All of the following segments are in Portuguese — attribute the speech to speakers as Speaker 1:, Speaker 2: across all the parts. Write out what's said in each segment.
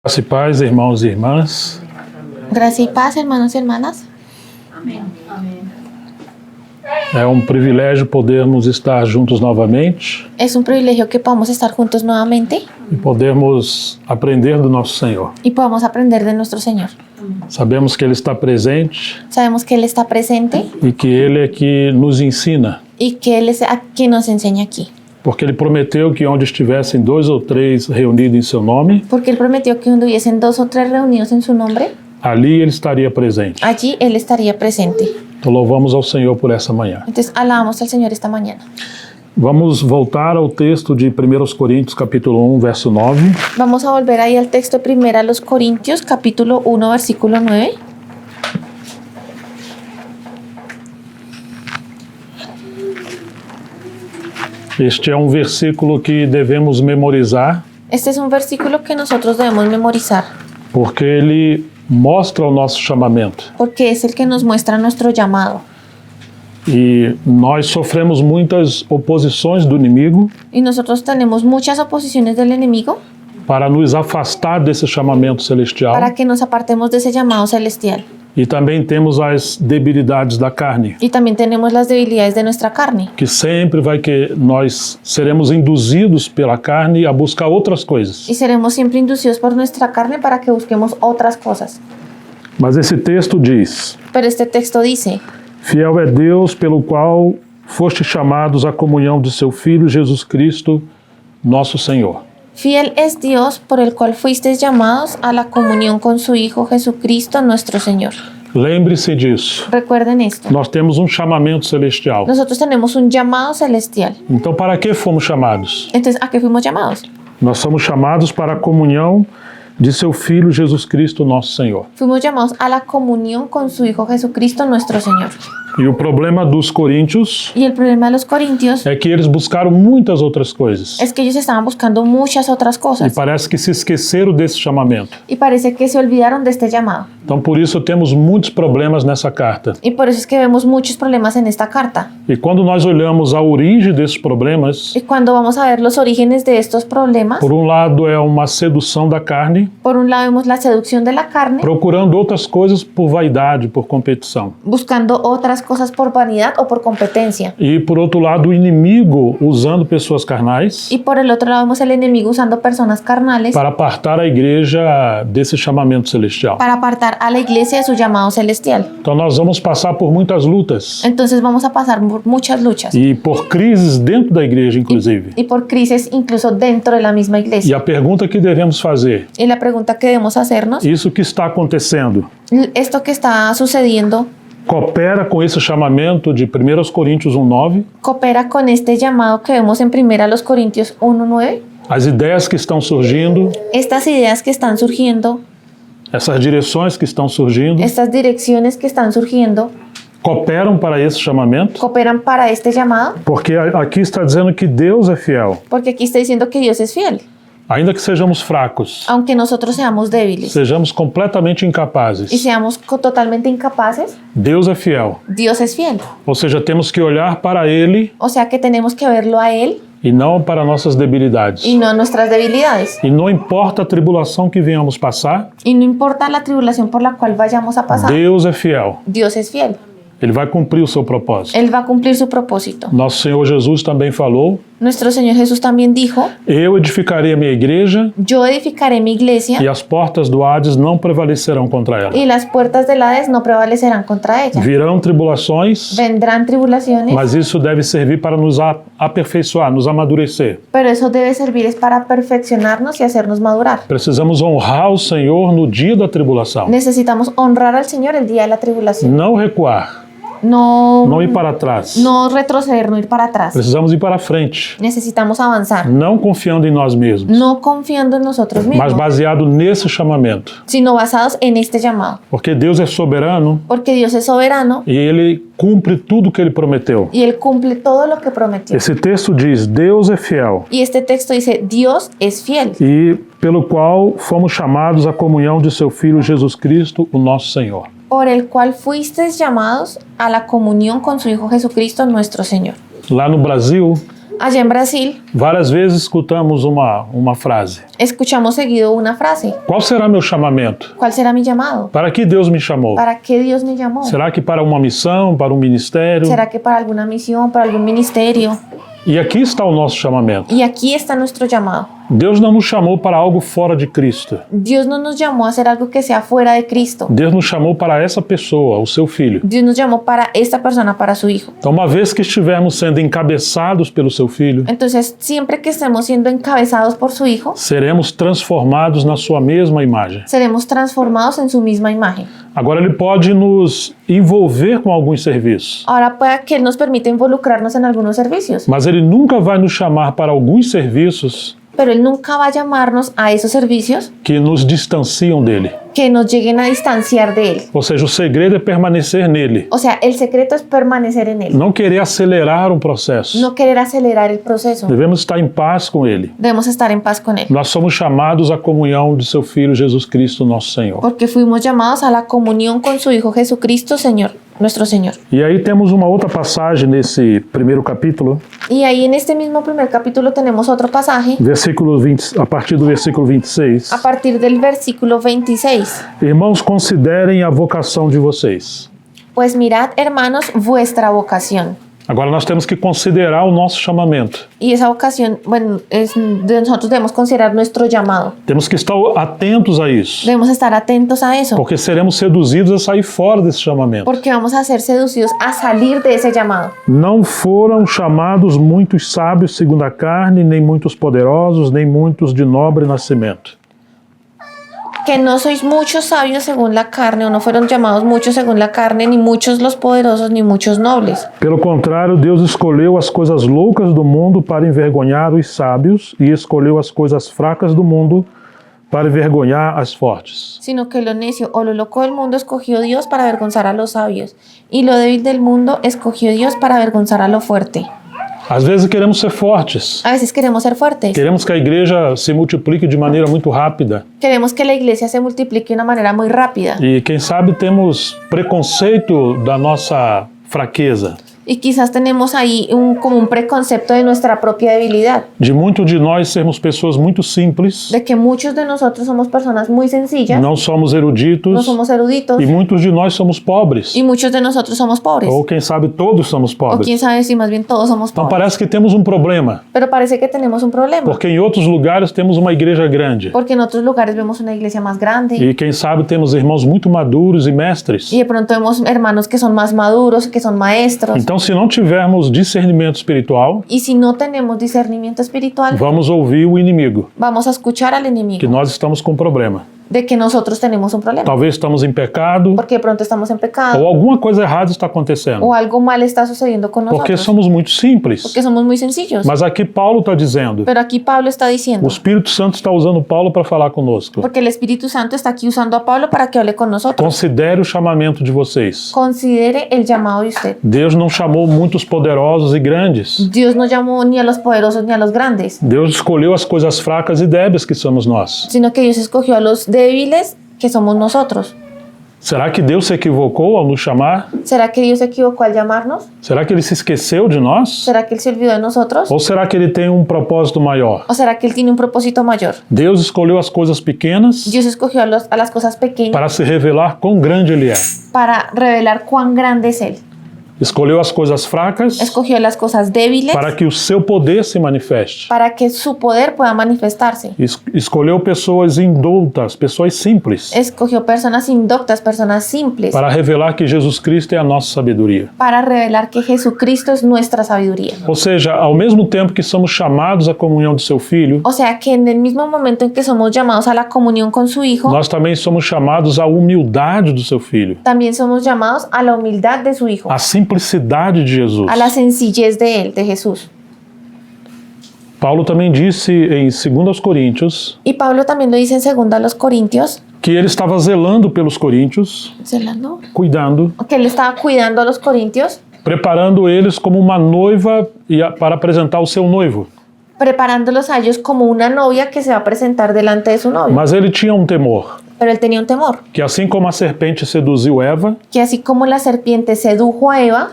Speaker 1: Graça e paz, irmãos e irmãs.
Speaker 2: Gracia y paz, hermanos y hermanas.
Speaker 1: É um privilégio podermos estar juntos novamente
Speaker 2: Es un privilegio que podamos estar juntos nuevamente
Speaker 1: e podermos aprender do nosso Senhor.
Speaker 2: y podamos aprender de nuestro Señor.
Speaker 1: Sabemos que Ele está presente
Speaker 2: Sabemos que Él está presente
Speaker 1: e que Ele é que nos ensina,
Speaker 2: y que Él es a quien nos enseña aquí.
Speaker 1: porque Ele prometeu que onde estivessem 2 ou 3 reunidos em Seu nome,
Speaker 2: Porque Él prometió que donde hubiesen 2 o 3 reunidos en su nombre,
Speaker 1: ali Ele estaria presente.
Speaker 2: allí Él estaría presente.
Speaker 1: Então louvamos ao Senhor por essa manhã.
Speaker 2: Entonces alabamos al Señor esta mañana.
Speaker 1: Vamos voltar ao texto de 1 Coríntios, capítulo 1, verso 9.
Speaker 2: Vamos a volver ahí al texto de 1 Corintios, capítulo 1, versículo 9.
Speaker 1: Este é um versículo que devemos memorizar,
Speaker 2: Este es un versículo que nosotros debemos memorizar,
Speaker 1: porque ele mostra o nosso chamamento.
Speaker 2: porque es el que nos muestra nuestro llamado.
Speaker 1: E nós sofremos muitas oposições do inimigo
Speaker 2: Y nosotros tenemos muchas oposiciones del enemigo
Speaker 1: para nos afastar desse chamamento celestial.
Speaker 2: para que nos apartemos de ese llamado celestial.
Speaker 1: E também temos as debilidades da carne,
Speaker 2: Y también tenemos las debilidades de nuestra carne,
Speaker 1: que sempre vai que nós seremos induzidos pela carne a buscar outras coisas.
Speaker 2: y seremos siempre inducidos por nuestra carne para que busquemos otras cosas.
Speaker 1: Mas esse texto diz:
Speaker 2: Pero este texto dice:
Speaker 1: Fiel é Deus pelo qual foste chamados à comunhão de seu Filho Jesus Cristo, nosso Senhor.
Speaker 2: fiel es Dios por el cual fuisteis llamados a la comunión con su Hijo Jesucristo nuestro Señor.
Speaker 1: Lembre-se disso.
Speaker 2: Recuerden esto.
Speaker 1: Nós temos um chamamento celestial.
Speaker 2: Nosotros tenemos un llamado celestial.
Speaker 1: Então, para que fomos chamados?
Speaker 2: Entonces, ¿a qué fuimos llamados?
Speaker 1: Nós somos chamados para a comunhão de seu Filho Jesus Cristo, nosso Senhor.
Speaker 2: Fuimos llamados a la comunión con su Hijo Jesucristo nuestro Señor.
Speaker 1: E o problema dos coríntios
Speaker 2: Y el problema de los corintios
Speaker 1: é que eles buscaram muitas outras coisas.
Speaker 2: es que ellos estaban buscando muchas otras
Speaker 1: E
Speaker 2: cosas
Speaker 1: parece que se esqueceram desse chamamento.
Speaker 2: y parece que se olvidaron de este llamado.
Speaker 1: Então, por isso, temos muitos problemas nessa carta.
Speaker 2: Y por eso es que vemos muchos problemas en esta carta.
Speaker 1: E quando nós olhamos a origem desses problemas,
Speaker 2: Y cuando vamos a ver los orígenes de estos problemas,
Speaker 1: por um lado é uma sedução da carne,
Speaker 2: por un lado vemos la seducción de la carne,
Speaker 1: procurando outras coisas por vaidade, por competição.
Speaker 2: buscando otras cosas por vanidad o por competencia.
Speaker 1: E por outro lado, o inimigo usando pessoas carnais
Speaker 2: Y por el otro lado vemos el enemigo usando personas carnales
Speaker 1: para apartar a igreja desse chamamento celestial.
Speaker 2: para apartar a la iglesia de su llamado celestial.
Speaker 1: Então nós vamos passar por muitas lutas
Speaker 2: Entonces vamos a pasar por muchas luchas
Speaker 1: e por crises dentro da igreja, inclusive.
Speaker 2: y por crisis incluso dentro de la misma
Speaker 1: E
Speaker 2: iglesia.
Speaker 1: a pergunta que devemos fazer:
Speaker 2: Y la pregunta que debemos hacernos,
Speaker 1: isso que está acontecendo
Speaker 2: esto que está sucediendo,
Speaker 1: coopera com esse chamamento de 1 Coríntios 1:9?
Speaker 2: ¿coopera con este llamado que vemos en 1 Corintios 1:9?
Speaker 1: As ideias que estão surgindo,
Speaker 2: Estas ideas que están surgiendo,
Speaker 1: essas direções que estão surgindo,
Speaker 2: estas direcciones que están surgiendo,
Speaker 1: cooperam para esse chamamento?
Speaker 2: ¿cooperan para este llamado?
Speaker 1: Porque aqui está dizendo que Deus é fiel.
Speaker 2: Porque aquí está diciendo que Dios es fiel,
Speaker 1: Ainda que sejamos fracos,
Speaker 2: aunque nosotros seamos débiles
Speaker 1: sejamos completamente
Speaker 2: y
Speaker 1: incapazes,
Speaker 2: seamos totalmente incapaces,
Speaker 1: Deus é fiel.
Speaker 2: Dios es fiel.
Speaker 1: Ou seja, temos que olhar para Ele
Speaker 2: O sea que tenemos que verlo a Él
Speaker 1: e não para nossas debilidades.
Speaker 2: y no a nuestras debilidades.
Speaker 1: E não importa a tribulação que venhamos passar,
Speaker 2: Y no importa la tribulación por la cual vayamos a pasar,
Speaker 1: Deus é fiel.
Speaker 2: Dios es fiel.
Speaker 1: Ele vai cumprir o seu propósito.
Speaker 2: Él va a cumplir su propósito.
Speaker 1: Nosso Senhor Jesus também falou:
Speaker 2: Nuestro Señor Jesús también dijo:
Speaker 1: Eu edificarei a minha igreja
Speaker 2: yo edificaré mi iglesia
Speaker 1: e as portas do Hades não prevalecerão contra ela.
Speaker 2: y las puertas del Hades no prevalecerán contra ella.
Speaker 1: Virão tribulações,
Speaker 2: Vendrán tribulaciones,
Speaker 1: mas isso deve servir para nos aperfeiçoar, nos amadurecer.
Speaker 2: pero eso debe servir es para perfeccionarnos y hacernos madurar.
Speaker 1: Precisamos honrar o Senhor no dia da tribulação.
Speaker 2: Necesitamos honrar al Señor el día de la tribulación.
Speaker 1: Não recuar,
Speaker 2: No,
Speaker 1: não ir para trás.
Speaker 2: no retroceder, no ir para atrás.
Speaker 1: Precisamos ir para frente,
Speaker 2: Necesitamos avanzar,
Speaker 1: não confiando em nós mesmos,
Speaker 2: no confiando en nosotros
Speaker 1: mas
Speaker 2: mismos,
Speaker 1: baseado nesse chamamento.
Speaker 2: sino basados en este llamado.
Speaker 1: Porque Deus é soberano
Speaker 2: Porque Dios es soberano
Speaker 1: e Ele cumpre tudo que Ele prometeu.
Speaker 2: y Él cumple todo lo que prometió.
Speaker 1: Esse texto diz: Deus é fiel
Speaker 2: Y este texto dice: Dios es fiel,
Speaker 1: e pelo qual fomos chamados à comunhão de seu Filho Jesus Cristo, o nosso Senhor.
Speaker 2: por el cual fuisteis llamados a la comunión con su Hijo Jesucristo nuestro Señor.
Speaker 1: Lá no Brasil,
Speaker 2: Allá en Brasil,
Speaker 1: várias vezes escutamos uma frase.
Speaker 2: escuchamos seguido una frase.
Speaker 1: Qual será meu chamamento?
Speaker 2: ¿Cuál será mi llamado?
Speaker 1: Para que Deus me chamou?
Speaker 2: ¿Para qué Dios me llamó?
Speaker 1: Será que para uma missão, para um ministério?
Speaker 2: ¿Será que para alguna misión, para algún ministerio?
Speaker 1: E aqui está o nosso chamamento.
Speaker 2: Y aquí está nuestro llamado.
Speaker 1: Deus não nos chamou para algo fora de Cristo.
Speaker 2: Dios no nos llamó a hacer algo que sea fuera de Cristo.
Speaker 1: Deus nos chamou para essa pessoa, o seu filho.
Speaker 2: Dios nos llamó para esta persona, para su hijo.
Speaker 1: Então, uma vez que estivermos sendo encabeçados pelo seu filho,
Speaker 2: Entonces, siempre que estemos siendo encabezados por su hijo,
Speaker 1: seremos transformados na sua mesma imagem.
Speaker 2: seremos transformados en su misma imagen.
Speaker 1: Agora, ele pode nos envolver com alguns serviços,
Speaker 2: Ahora puede que Él nos permita involucrarnos en algunos servicios,
Speaker 1: mas ele nunca vai nos chamar para alguns serviços
Speaker 2: pero Él nunca va a llamarnos a esos servicios
Speaker 1: que nos distanciam dele.
Speaker 2: que nos lleguen a distanciar de Él.
Speaker 1: Ou seja, o segredo é permanecer nele,
Speaker 2: O sea, el secreto es permanecer en Él,
Speaker 1: não querer acelerar um processo.
Speaker 2: no querer acelerar el proceso.
Speaker 1: Devemos estar em paz com ele.
Speaker 2: Debemos estar en paz con Él,
Speaker 1: Nós somos chamados à comunhão de seu Filho Jesus Cristo, nosso Senhor.
Speaker 2: porque fuimos llamados a la comunión con su Hijo Jesucristo, Señor, nuestro Señor.
Speaker 1: E aí temos uma outra passagem nesse primeiro capítulo,
Speaker 2: Y ahí en este mismo primer capítulo tenemos otro pasaje,
Speaker 1: versículo 20, a partir do versículo 26.
Speaker 2: a partir del versículo 26.
Speaker 1: Irmãos, considerem a vocação de vocês.
Speaker 2: Pues mirad, hermanos, vuestra vocación.
Speaker 1: Agora nós temos que considerar o nosso chamamento.
Speaker 2: Y esa vocación, bueno, nosotros debemos considerar nuestro llamado.
Speaker 1: Temos que estar atentos a isso,
Speaker 2: Debemos estar atentos a eso,
Speaker 1: porque seremos seduzidos a sair fora desse chamamento.
Speaker 2: porque vamos a ser seducidos a salir de ese llamado.
Speaker 1: Não foram chamados muitos sábios segundo a carne, nem muitos poderosos, nem muitos de nobre nascimento.
Speaker 2: Que no sois muchos sabios según la carne, o no fueron llamados muchos según la carne, ni muchos los poderosos, ni muchos nobles.
Speaker 1: Pelo contrário, Deus escolheu as coisas loucas do mundo para envergonhar os sábios e escolheu as coisas fracas do mundo para envergonhar as fortes.
Speaker 2: Sino que lo necio o lo loco del mundo escogió Dios para avergonzar a los sabios, y lo débil del mundo escogió Dios para avergonzar a lo fuerte.
Speaker 1: Às vezes queremos ser fortes,
Speaker 2: A veces queremos ser fuertes,
Speaker 1: queremos que a igreja se multiplique de maneira muito rápida
Speaker 2: queremos que la iglesia se multiplique de una manera muy rápida,
Speaker 1: e quem sabe temos preconceito da nossa fraqueza.
Speaker 2: y quizás tenemos ahí como un preconcepto de nuestra propia debilidad,
Speaker 1: De muitos de nós sermos pessoas muito simples,
Speaker 2: de que muchos de nosotros somos personas muy sencillas,
Speaker 1: não somos
Speaker 2: no
Speaker 1: eruditos
Speaker 2: somos eruditos,
Speaker 1: e muitos de nós somos pobres.
Speaker 2: y muchos de nosotros somos pobres,
Speaker 1: Ou quem sabe todos somos
Speaker 2: o
Speaker 1: pobres.
Speaker 2: quién sabe si más bien todos somos
Speaker 1: Então
Speaker 2: pobres.
Speaker 1: parece que temos um problema,
Speaker 2: Pero parece que tenemos un problema,
Speaker 1: porque em outros lugares temos uma igreja grande.
Speaker 2: porque en otros lugares vemos una iglesia más grande,
Speaker 1: E quem sabe temos irmãos muito maduros e mestres.
Speaker 2: y de pronto vemos hermanos que son más maduros, que son maestros.
Speaker 1: Então, se não tivermos discernimento espiritual,
Speaker 2: Y si no tenemos discernimiento espiritual,
Speaker 1: vamos ouvir o inimigo,
Speaker 2: vamos a escuchar al
Speaker 1: que
Speaker 2: enemigo
Speaker 1: nós estamos com problema.
Speaker 2: de que nosotros tenemos un problema,
Speaker 1: Talvez estamos em pecado,
Speaker 2: porque de pronto estamos en pecado
Speaker 1: ou alguma coisa errada está acontecendo,
Speaker 2: o algo mal está sucediendo con
Speaker 1: porque
Speaker 2: nosotros,
Speaker 1: somos muito simples.
Speaker 2: porque somos muy sencillos.
Speaker 1: Mas aqui Paulo está dizendo,
Speaker 2: Pero aquí Pablo está
Speaker 1: o
Speaker 2: diciendo,
Speaker 1: Espírito Santo está usando Paulo para falar conosco.
Speaker 2: porque el Espíritu Santo está aquí usando a Pablo para que hable con nosotros.
Speaker 1: Considere o chamamento de vocês.
Speaker 2: Considere el llamado de usted.
Speaker 1: Deus não chamou muitos poderosos e grandes.
Speaker 2: Dios no llamó ni a los poderosos ni a los grandes,
Speaker 1: Deus escolheu as coisas fracas e débeis que somos nós.
Speaker 2: sino que Dios escogió a los débiles, que somos nosotros.
Speaker 1: Será que Deus se equivocou ao nos chamar?
Speaker 2: ¿Será que Dios se equivocó al llamarnos?
Speaker 1: Será que Ele se esqueceu de nós?
Speaker 2: ¿Será que Él se olvidó de nosotros?
Speaker 1: Ou será que Ele tem um propósito maior?
Speaker 2: ¿O será que Él tiene un propósito mayor?
Speaker 1: Deus escolheu as coisas pequenas
Speaker 2: Dios escogió a las cosas pequeñas
Speaker 1: para se revelar quão grande Ele é.
Speaker 2: para revelar cuán grande es Él.
Speaker 1: Escolheu as coisas fracas
Speaker 2: Escogió las cosas débiles
Speaker 1: para que o seu poder se manifeste.
Speaker 2: para que su poder pueda manifestarse.
Speaker 1: Escolheu pessoas indultas, pessoas simples,
Speaker 2: Escogió personas indoctas, personas simples,
Speaker 1: para revelar que Jesus Cristo é a nossa sabedoria.
Speaker 2: para revelar que Jesucristo es nuestra sabiduría.
Speaker 1: Ou seja, ao mesmo tempo que somos chamados à comunhão de seu Filho,
Speaker 2: O sea que en el mismo momento en que somos llamados a la comunión con su Hijo,
Speaker 1: nós também somos chamados à humildade do seu Filho,
Speaker 2: también somos llamados a la humildad de su Hijo,
Speaker 1: à simplicidade de Jesus.
Speaker 2: a la sencillez de Él, de Jesús.
Speaker 1: Paulo também disse em 2 Coríntios
Speaker 2: Y Pablo también lo dice en 2 a los Corintios,
Speaker 1: que ele estava zelando pelos coríntios, cuidando,
Speaker 2: que él estaba cuidando a los Corintios,
Speaker 1: preparando eles como uma noiva para apresentar o seu noivo.
Speaker 2: preparándolos a ellos como una novia que se va a presentar delante de su novio.
Speaker 1: Mas ele tinha um temor,
Speaker 2: Pero él tenía un temor,
Speaker 1: que assim como a serpente seduziu Eva,
Speaker 2: que así como la serpiente sedujo a Eva,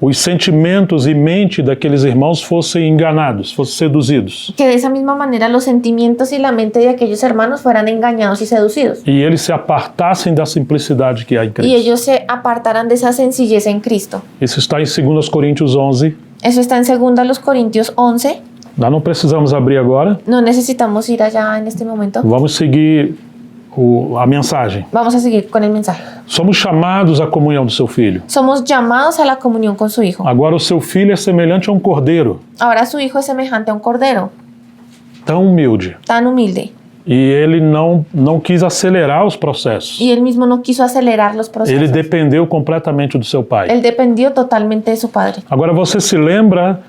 Speaker 1: os sentimentos e mente daqueles irmãos fossem enganados, fossem seduzidos.
Speaker 2: Que de esa misma manera los sentimientos y la mente de aquellos hermanos fueran engañados y seducidos.
Speaker 1: E eles se apartassem da simplicidade que há em
Speaker 2: Y
Speaker 1: Cristo.
Speaker 2: ellos se apartaran de esa sencillez en Cristo.
Speaker 1: Isso está em 2 Coríntios 11.
Speaker 2: Eso está en 2 Corintios 11.
Speaker 1: Nós não precisamos abrir agora.
Speaker 2: No necesitamos ir allá en este momento.
Speaker 1: Vamos seguir a mensagem.
Speaker 2: Vamos a seguir con el mensaje.
Speaker 1: Somos chamados à comunhão do seu filho.
Speaker 2: Somos llamados a la comunión con su Hijo.
Speaker 1: Agora o seu filho é semelhante a um cordeiro,
Speaker 2: Ahora su Hijo es semejante a un cordero,
Speaker 1: tão humilde.
Speaker 2: tan humilde.
Speaker 1: E ele não quis acelerar os processos.
Speaker 2: Y él mismo no quiso acelerar los
Speaker 1: Ele
Speaker 2: procesos.
Speaker 1: dependeu completamente do seu pai.
Speaker 2: Él dependió totalmente de su Padre.
Speaker 1: Agora você se lembra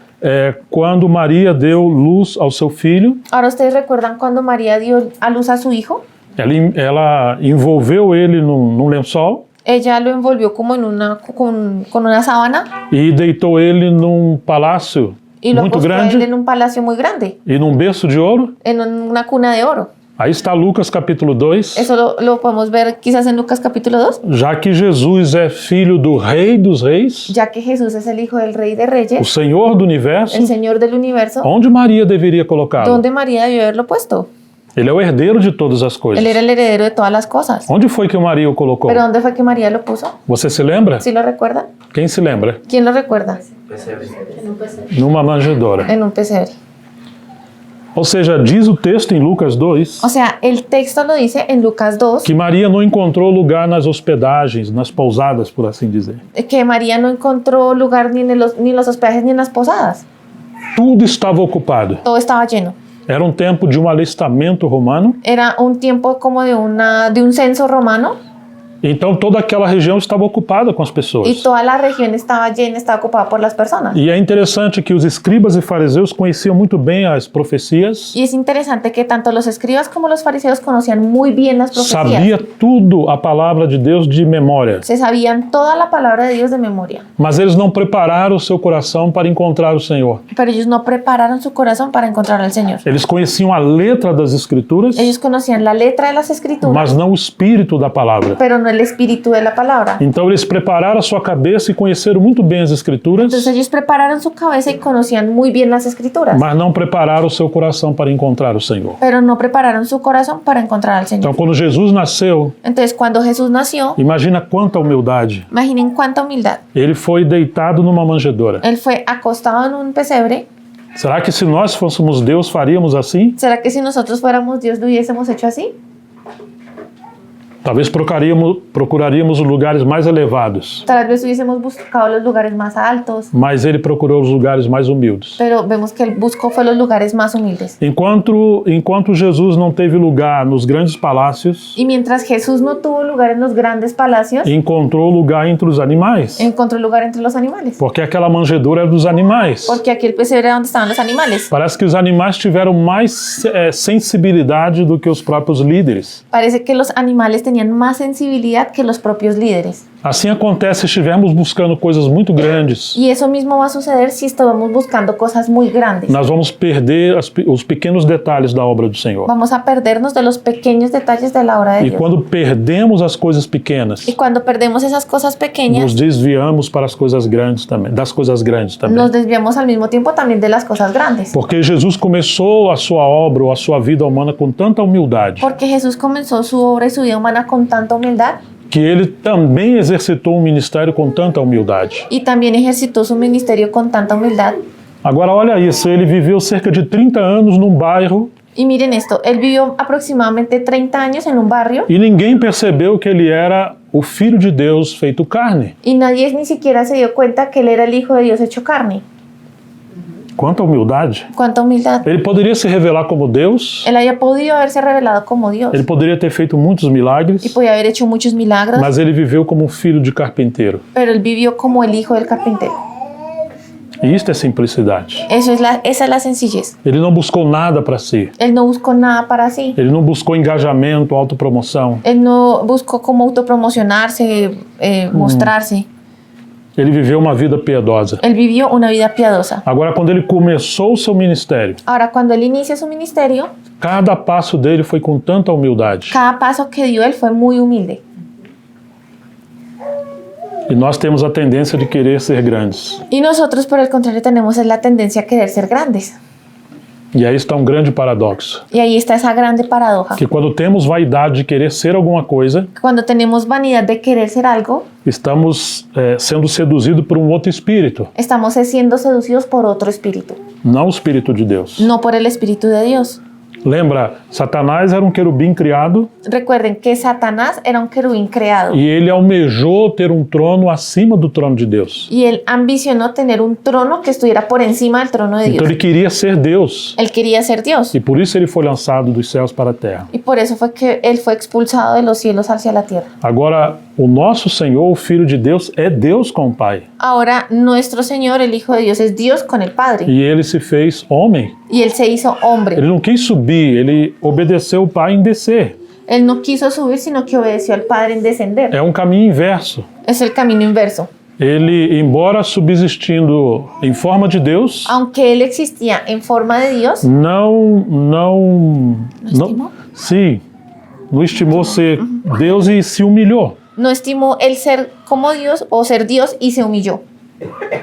Speaker 1: quando Maria deu luz ao seu filho?
Speaker 2: Ahora ustedes recuerdan cuando María dio a luz a su Hijo.
Speaker 1: Ela envolveu ele num lençol
Speaker 2: Ella lo envolvió como en con una sábana
Speaker 1: e deitou ele num palácio
Speaker 2: y lo
Speaker 1: muito
Speaker 2: acostó a él
Speaker 1: grande
Speaker 2: en un palacio muy grande,
Speaker 1: e num berço de ouro.
Speaker 2: en una cuna de oro.
Speaker 1: Aí está Lucas capítulo 2.
Speaker 2: Eso lo podemos ver quizás en Lucas capítulo 2,
Speaker 1: Já que Jesus é filho do Rei dos Reis,
Speaker 2: ya que Jesús es el Hijo del Rey de
Speaker 1: o
Speaker 2: Reyes,
Speaker 1: Senhor do Universo,
Speaker 2: el Señor del universo.
Speaker 1: onde Maria deveria colocá-lo?
Speaker 2: ¿Dónde María debió haberlo puesto?
Speaker 1: Ele é o herdeiro de todas as coisas.
Speaker 2: Él era el heredero de todas las cosas.
Speaker 1: Onde foi que Maria o colocou?
Speaker 2: ¿Pero dónde fue que María lo puso?
Speaker 1: Você se lembra?
Speaker 2: ¿Sí lo recuerdan?
Speaker 1: Quem se lembra?
Speaker 2: ¿Quién lo recuerda?
Speaker 1: Numa manjedoura.
Speaker 2: En un pesebre.
Speaker 1: Ou seja, diz o texto em Lucas 2
Speaker 2: O sea, el texto lo dice en Lucas 2,
Speaker 1: que Maria não encontrou lugar nas hospedagens, nas pousadas, por assim dizer.
Speaker 2: que María no encontró lugar ni en los hospedajes ni en las posadas.
Speaker 1: Tudo estava ocupado.
Speaker 2: Todo estaba lleno.
Speaker 1: Era um tempo de um alistamento romano,
Speaker 2: Era un tiempo como de un censo romano,
Speaker 1: então toda aquela região estava ocupada com as pessoas.
Speaker 2: y toda la región estaba llena, estaba ocupada por las personas.
Speaker 1: E é interessante que os escribas e fariseus conheciam muito bem as profecias,
Speaker 2: Y es interesante que tanto los escribas como los fariseos conocían muy bien las profecías.
Speaker 1: sabia tudo a palavra de Deus de memória,
Speaker 2: Se sabían toda la palabra de Dios de memoria,
Speaker 1: mas eles não prepararam o seu coração para encontrar o Senhor.
Speaker 2: pero ellos no prepararon su corazón para encontrar al Señor.
Speaker 1: Eles conheciam a letra das escrituras,
Speaker 2: Ellos conocían la letra de las escrituras,
Speaker 1: mas não o espírito da palavra.
Speaker 2: pero no el espíritu de la palabra.
Speaker 1: Então eles prepararam a sua cabeça e conheceram muito bem as escrituras,
Speaker 2: Entonces ellos prepararon su cabeza y conocían muy bien las escrituras,
Speaker 1: mas não prepararam o seu coração para encontrar o Senhor.
Speaker 2: pero no prepararon su corazón para encontrar al Señor.
Speaker 1: Então quando Jesus nasceu,
Speaker 2: Entonces cuando Jesús nació,
Speaker 1: imagina quanta humildade.
Speaker 2: imaginen cuánta humildad.
Speaker 1: Ele foi deitado numa manjedoura.
Speaker 2: Él fue acostado en un pesebre.
Speaker 1: Será que se nós fôssemos Deus faríamos assim?
Speaker 2: ¿Será que si nosotros fuéramos Dios lo hubiésemos hecho así?
Speaker 1: Talvez procuraríamos os lugares mais elevados,
Speaker 2: Tal vez hubiésemos buscado los lugares más altos,
Speaker 1: mas ele procurou os lugares mais humildes.
Speaker 2: pero vemos que él buscó fue los lugares más humildes.
Speaker 1: Enquanto Jesus não teve lugar nos grandes palácios,
Speaker 2: Y mientras Jesús no tuvo lugar en los grandes palacios,
Speaker 1: encontrou lugar entre os animais,
Speaker 2: encontró lugar entre los animales.
Speaker 1: porque aquela manjedoura era dos animais.
Speaker 2: Porque aquí el pesebre era donde estaban los animales.
Speaker 1: Parece que os animais tiveram mais sensibilidade do que os próprios líderes.
Speaker 2: Parece que los animales tenían más sensibilidad que los propios líderes.
Speaker 1: Assim acontece se estivermos buscando coisas muito grandes.
Speaker 2: Y eso mismo va a suceder si estamos buscando cosas muy grandes.
Speaker 1: Nós vamos perder os pequenos detalhes da obra do Senhor.
Speaker 2: Vamos a perdernos de los pequeños detalles de la obra de
Speaker 1: E
Speaker 2: Dios.
Speaker 1: quando perdemos as coisas pequenas,
Speaker 2: Y cuando perdemos esas cosas pequeñas,
Speaker 1: nos desviamos para as coisas grandes também, das coisas grandes também.
Speaker 2: nos desviamos al mismo tiempo también de las cosas grandes.
Speaker 1: Porque Jesus começou a sua obra ou a sua vida humana com tanta humildade,
Speaker 2: Porque Jesús comenzó su obra y su vida humana con tanta humildad
Speaker 1: que ele também exercitou um ministério com tanta humildade.
Speaker 2: y también ejercitó su ministerio con tanta humildad.
Speaker 1: Agora olha isso, ele viveu cerca de 30 anos num bairro
Speaker 2: Y miren esto, él vivió aproximadamente 30 años en un barrio
Speaker 1: e ninguém percebeu que ele era o Filho de Deus feito carne.
Speaker 2: y nadie ni siquiera se dio cuenta que él era el Hijo de Dios hecho carne.
Speaker 1: Quanta humildade!
Speaker 2: Cuánta humildad.
Speaker 1: Ele poderia se revelar como Deus,
Speaker 2: Él había podido haberse revelado como Dios
Speaker 1: ele poderia ter feito muitos
Speaker 2: y
Speaker 1: milagres,
Speaker 2: podía haber hecho muchos milagros,
Speaker 1: mas ele viveu como um filho de carpinteiro.
Speaker 2: pero él vivió como el hijo del carpintero.
Speaker 1: E isto é simplicidade.
Speaker 2: Esa es la sencillez.
Speaker 1: Ele não buscou nada para si.
Speaker 2: Él no buscó nada para sí.
Speaker 1: Ele não buscou engajamento, autopromoção.
Speaker 2: Él no buscó como autopromocionarse, mostrarse.
Speaker 1: Ele viveu uma vida piedosa.
Speaker 2: Él vivió una vida piadosa.
Speaker 1: Agora, quando ele começou o seu ministério,
Speaker 2: Ahora, cuando él inicia su ministerio,
Speaker 1: cada passo dele foi com tanta humildade.
Speaker 2: cada paso que dio él fue muy humilde.
Speaker 1: E nós temos a tendência de querer ser grandes.
Speaker 2: Y nosotros, por el contrario, tenemos la tendencia a querer ser grandes.
Speaker 1: E aí está um grande paradoxo.
Speaker 2: Y ahí está esa grande paradoja.
Speaker 1: Que quando temos vaidade de querer ser alguma coisa,
Speaker 2: Cuando tenemos vanidad de querer ser algo,
Speaker 1: estamos sendo seduzidos por um outro espírito,
Speaker 2: estamos siendo seducidos por otro espíritu,
Speaker 1: não o espírito de Deus.
Speaker 2: no por el espíritu de Dios.
Speaker 1: Lembra, Satanás era um querubim criado
Speaker 2: Recuerden que Satanás era un querubín creado
Speaker 1: e ele almejou ter um trono acima do trono de Deus.
Speaker 2: y él ambicionó tener un trono que estuviera por encima del trono de
Speaker 1: Então
Speaker 2: Dios.
Speaker 1: ele queria ser Deus
Speaker 2: Él quería ser Dios
Speaker 1: e por isso ele foi lançado dos céus para a terra.
Speaker 2: y por eso fue que él fue expulsado de los cielos hacia la tierra.
Speaker 1: Agora, o nosso Senhor, o Filho de Deus, é Deus com o Pai.
Speaker 2: Ahora nuestro Señor, el Hijo de Dios, es Dios con el Padre
Speaker 1: E ele se fez homem.
Speaker 2: y él se hizo hombre.
Speaker 1: Ele não quis subir, ele obedeceu o Pai em descer.
Speaker 2: Él no quiso subir, sino que obedeció al Padre en descender.
Speaker 1: É um caminho inverso.
Speaker 2: Es el camino inverso.
Speaker 1: Ele, embora subsistindo em forma de Deus,
Speaker 2: Aunque él existía en forma de Dios,
Speaker 1: não
Speaker 2: estimou?
Speaker 1: sim, não estimou ser Deus e se humilhou.
Speaker 2: no estimó el ser como Dios o ser Dios y se humilló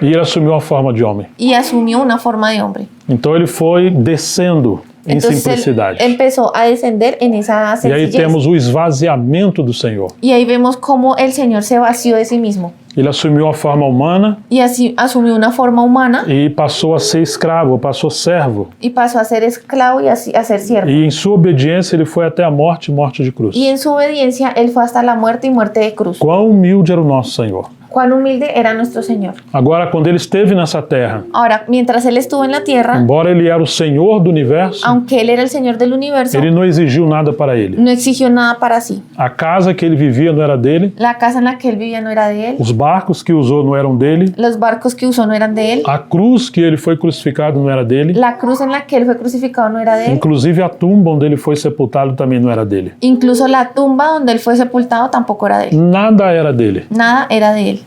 Speaker 1: E ele assumiu a forma de homem.
Speaker 2: y asumió una forma de hombre.
Speaker 1: Então ele foi descendo em
Speaker 2: Entonces él
Speaker 1: simplicidade.
Speaker 2: empezó a descender en esa
Speaker 1: E aí
Speaker 2: sencillez.
Speaker 1: temos o esvaziamento do Senhor.
Speaker 2: Y ahí vemos cómo el Señor se vació de sí mismo
Speaker 1: Ele assumiu a forma humana
Speaker 2: y así asumió una forma humana
Speaker 1: e passou a ser escravo, passou servo.
Speaker 2: y pasó a ser esclavo y así a ser siervo.
Speaker 1: E em sua obediência ele foi até a morte, morte de cruz.
Speaker 2: Y en su obediencia él fue hasta la muerte y muerte de cruz.
Speaker 1: Quão humilde era o nosso Senhor.
Speaker 2: Cuán humilde era nuestro Señor.
Speaker 1: Agora, quando ele esteve nessa terra,
Speaker 2: Ahora, mientras él estuvo en la tierra,
Speaker 1: embora ele era o Senhor do universo,
Speaker 2: aunque él era el Señor del universo,
Speaker 1: ele não exigiu nada para ele.
Speaker 2: no exigió nada para sí.
Speaker 1: A casa que ele vivia não era dele,
Speaker 2: La casa en la que él vivía no era de él.
Speaker 1: os barcos que usou não eram dele,
Speaker 2: Los barcos que usó no eran de él.
Speaker 1: a cruz que ele foi crucificado não era dele,
Speaker 2: La cruz en la que él fue crucificado no era de él.
Speaker 1: inclusive a tumba onde ele foi sepultado também não era dele.
Speaker 2: Incluso la tumba donde él fue sepultado tampoco era de él.
Speaker 1: Nada era dele.
Speaker 2: Nada era de él.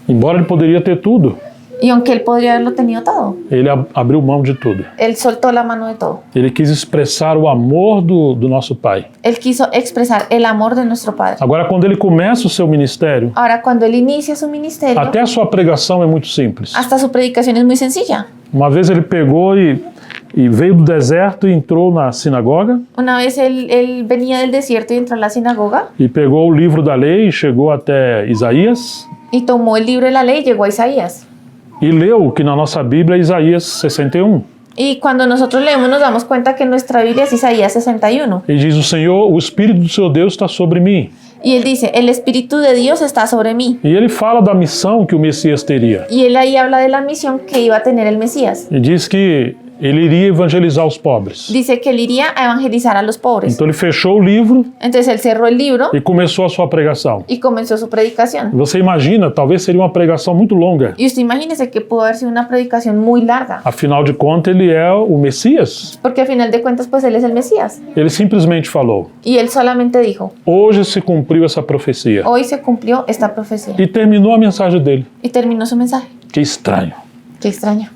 Speaker 1: Embora ele poderia ter tudo,
Speaker 2: Y aunque él podría haberlo tenido todo,
Speaker 1: ele abriu mão de tudo.
Speaker 2: él soltó la mano de todo.
Speaker 1: Ele quis expressar o amor do nosso Pai.
Speaker 2: Él quiso expresar el amor de nuestro Padre.
Speaker 1: Agora, quando ele começa o seu ministério,
Speaker 2: Ahora, cuando él inicia su ministerio,
Speaker 1: até a sua pregação é muito simples.
Speaker 2: hasta su predicación es muy sencilla.
Speaker 1: Uma vez ele pegou e veio do deserto e entrou na sinagoga
Speaker 2: Una vez él venía del desierto y entró a la sinagoga
Speaker 1: e pegou o livro da lei e chegou até Isaías
Speaker 2: y tomó el libro de la ley y llegó a Isaías.
Speaker 1: e leu que na nossa Bíblia é Isaías 61.
Speaker 2: Y cuando nosotros leemos nos damos cuenta que en nuestra Biblia es Isaías 61.
Speaker 1: E diz: o Senhor, o Espírito do seu Deus está sobre mim.
Speaker 2: Y él dice, el Espíritu de Dios está sobre mí.
Speaker 1: E ele fala da missão que o Messias teria.
Speaker 2: Y él ahí habla de la misión que iba a tener el Mesías.
Speaker 1: E diz que ele iria evangelizar os pobres.
Speaker 2: Dice que él iría a evangelizar a los pobres.
Speaker 1: Então ele fechou o livro
Speaker 2: Entonces él cerró el libro
Speaker 1: e começou a sua pregação.
Speaker 2: y comenzó su predicación.
Speaker 1: Você imagina, talvez seria uma pregação muito longa.
Speaker 2: Y usted imagínese que pudo haber sido una predicación muy larga.
Speaker 1: Afinal de contas, ele é o Messias.
Speaker 2: Porque al final de cuentas, pues él es el Mesías.
Speaker 1: Ele simplesmente falou:
Speaker 2: Y él solamente dijo,
Speaker 1: hoje se cumpriu essa profecia.
Speaker 2: hoy se cumplió esta profecía.
Speaker 1: E terminou a mensagem dele.
Speaker 2: Y terminó su mensaje.
Speaker 1: Que estranho.
Speaker 2: Qué extraño.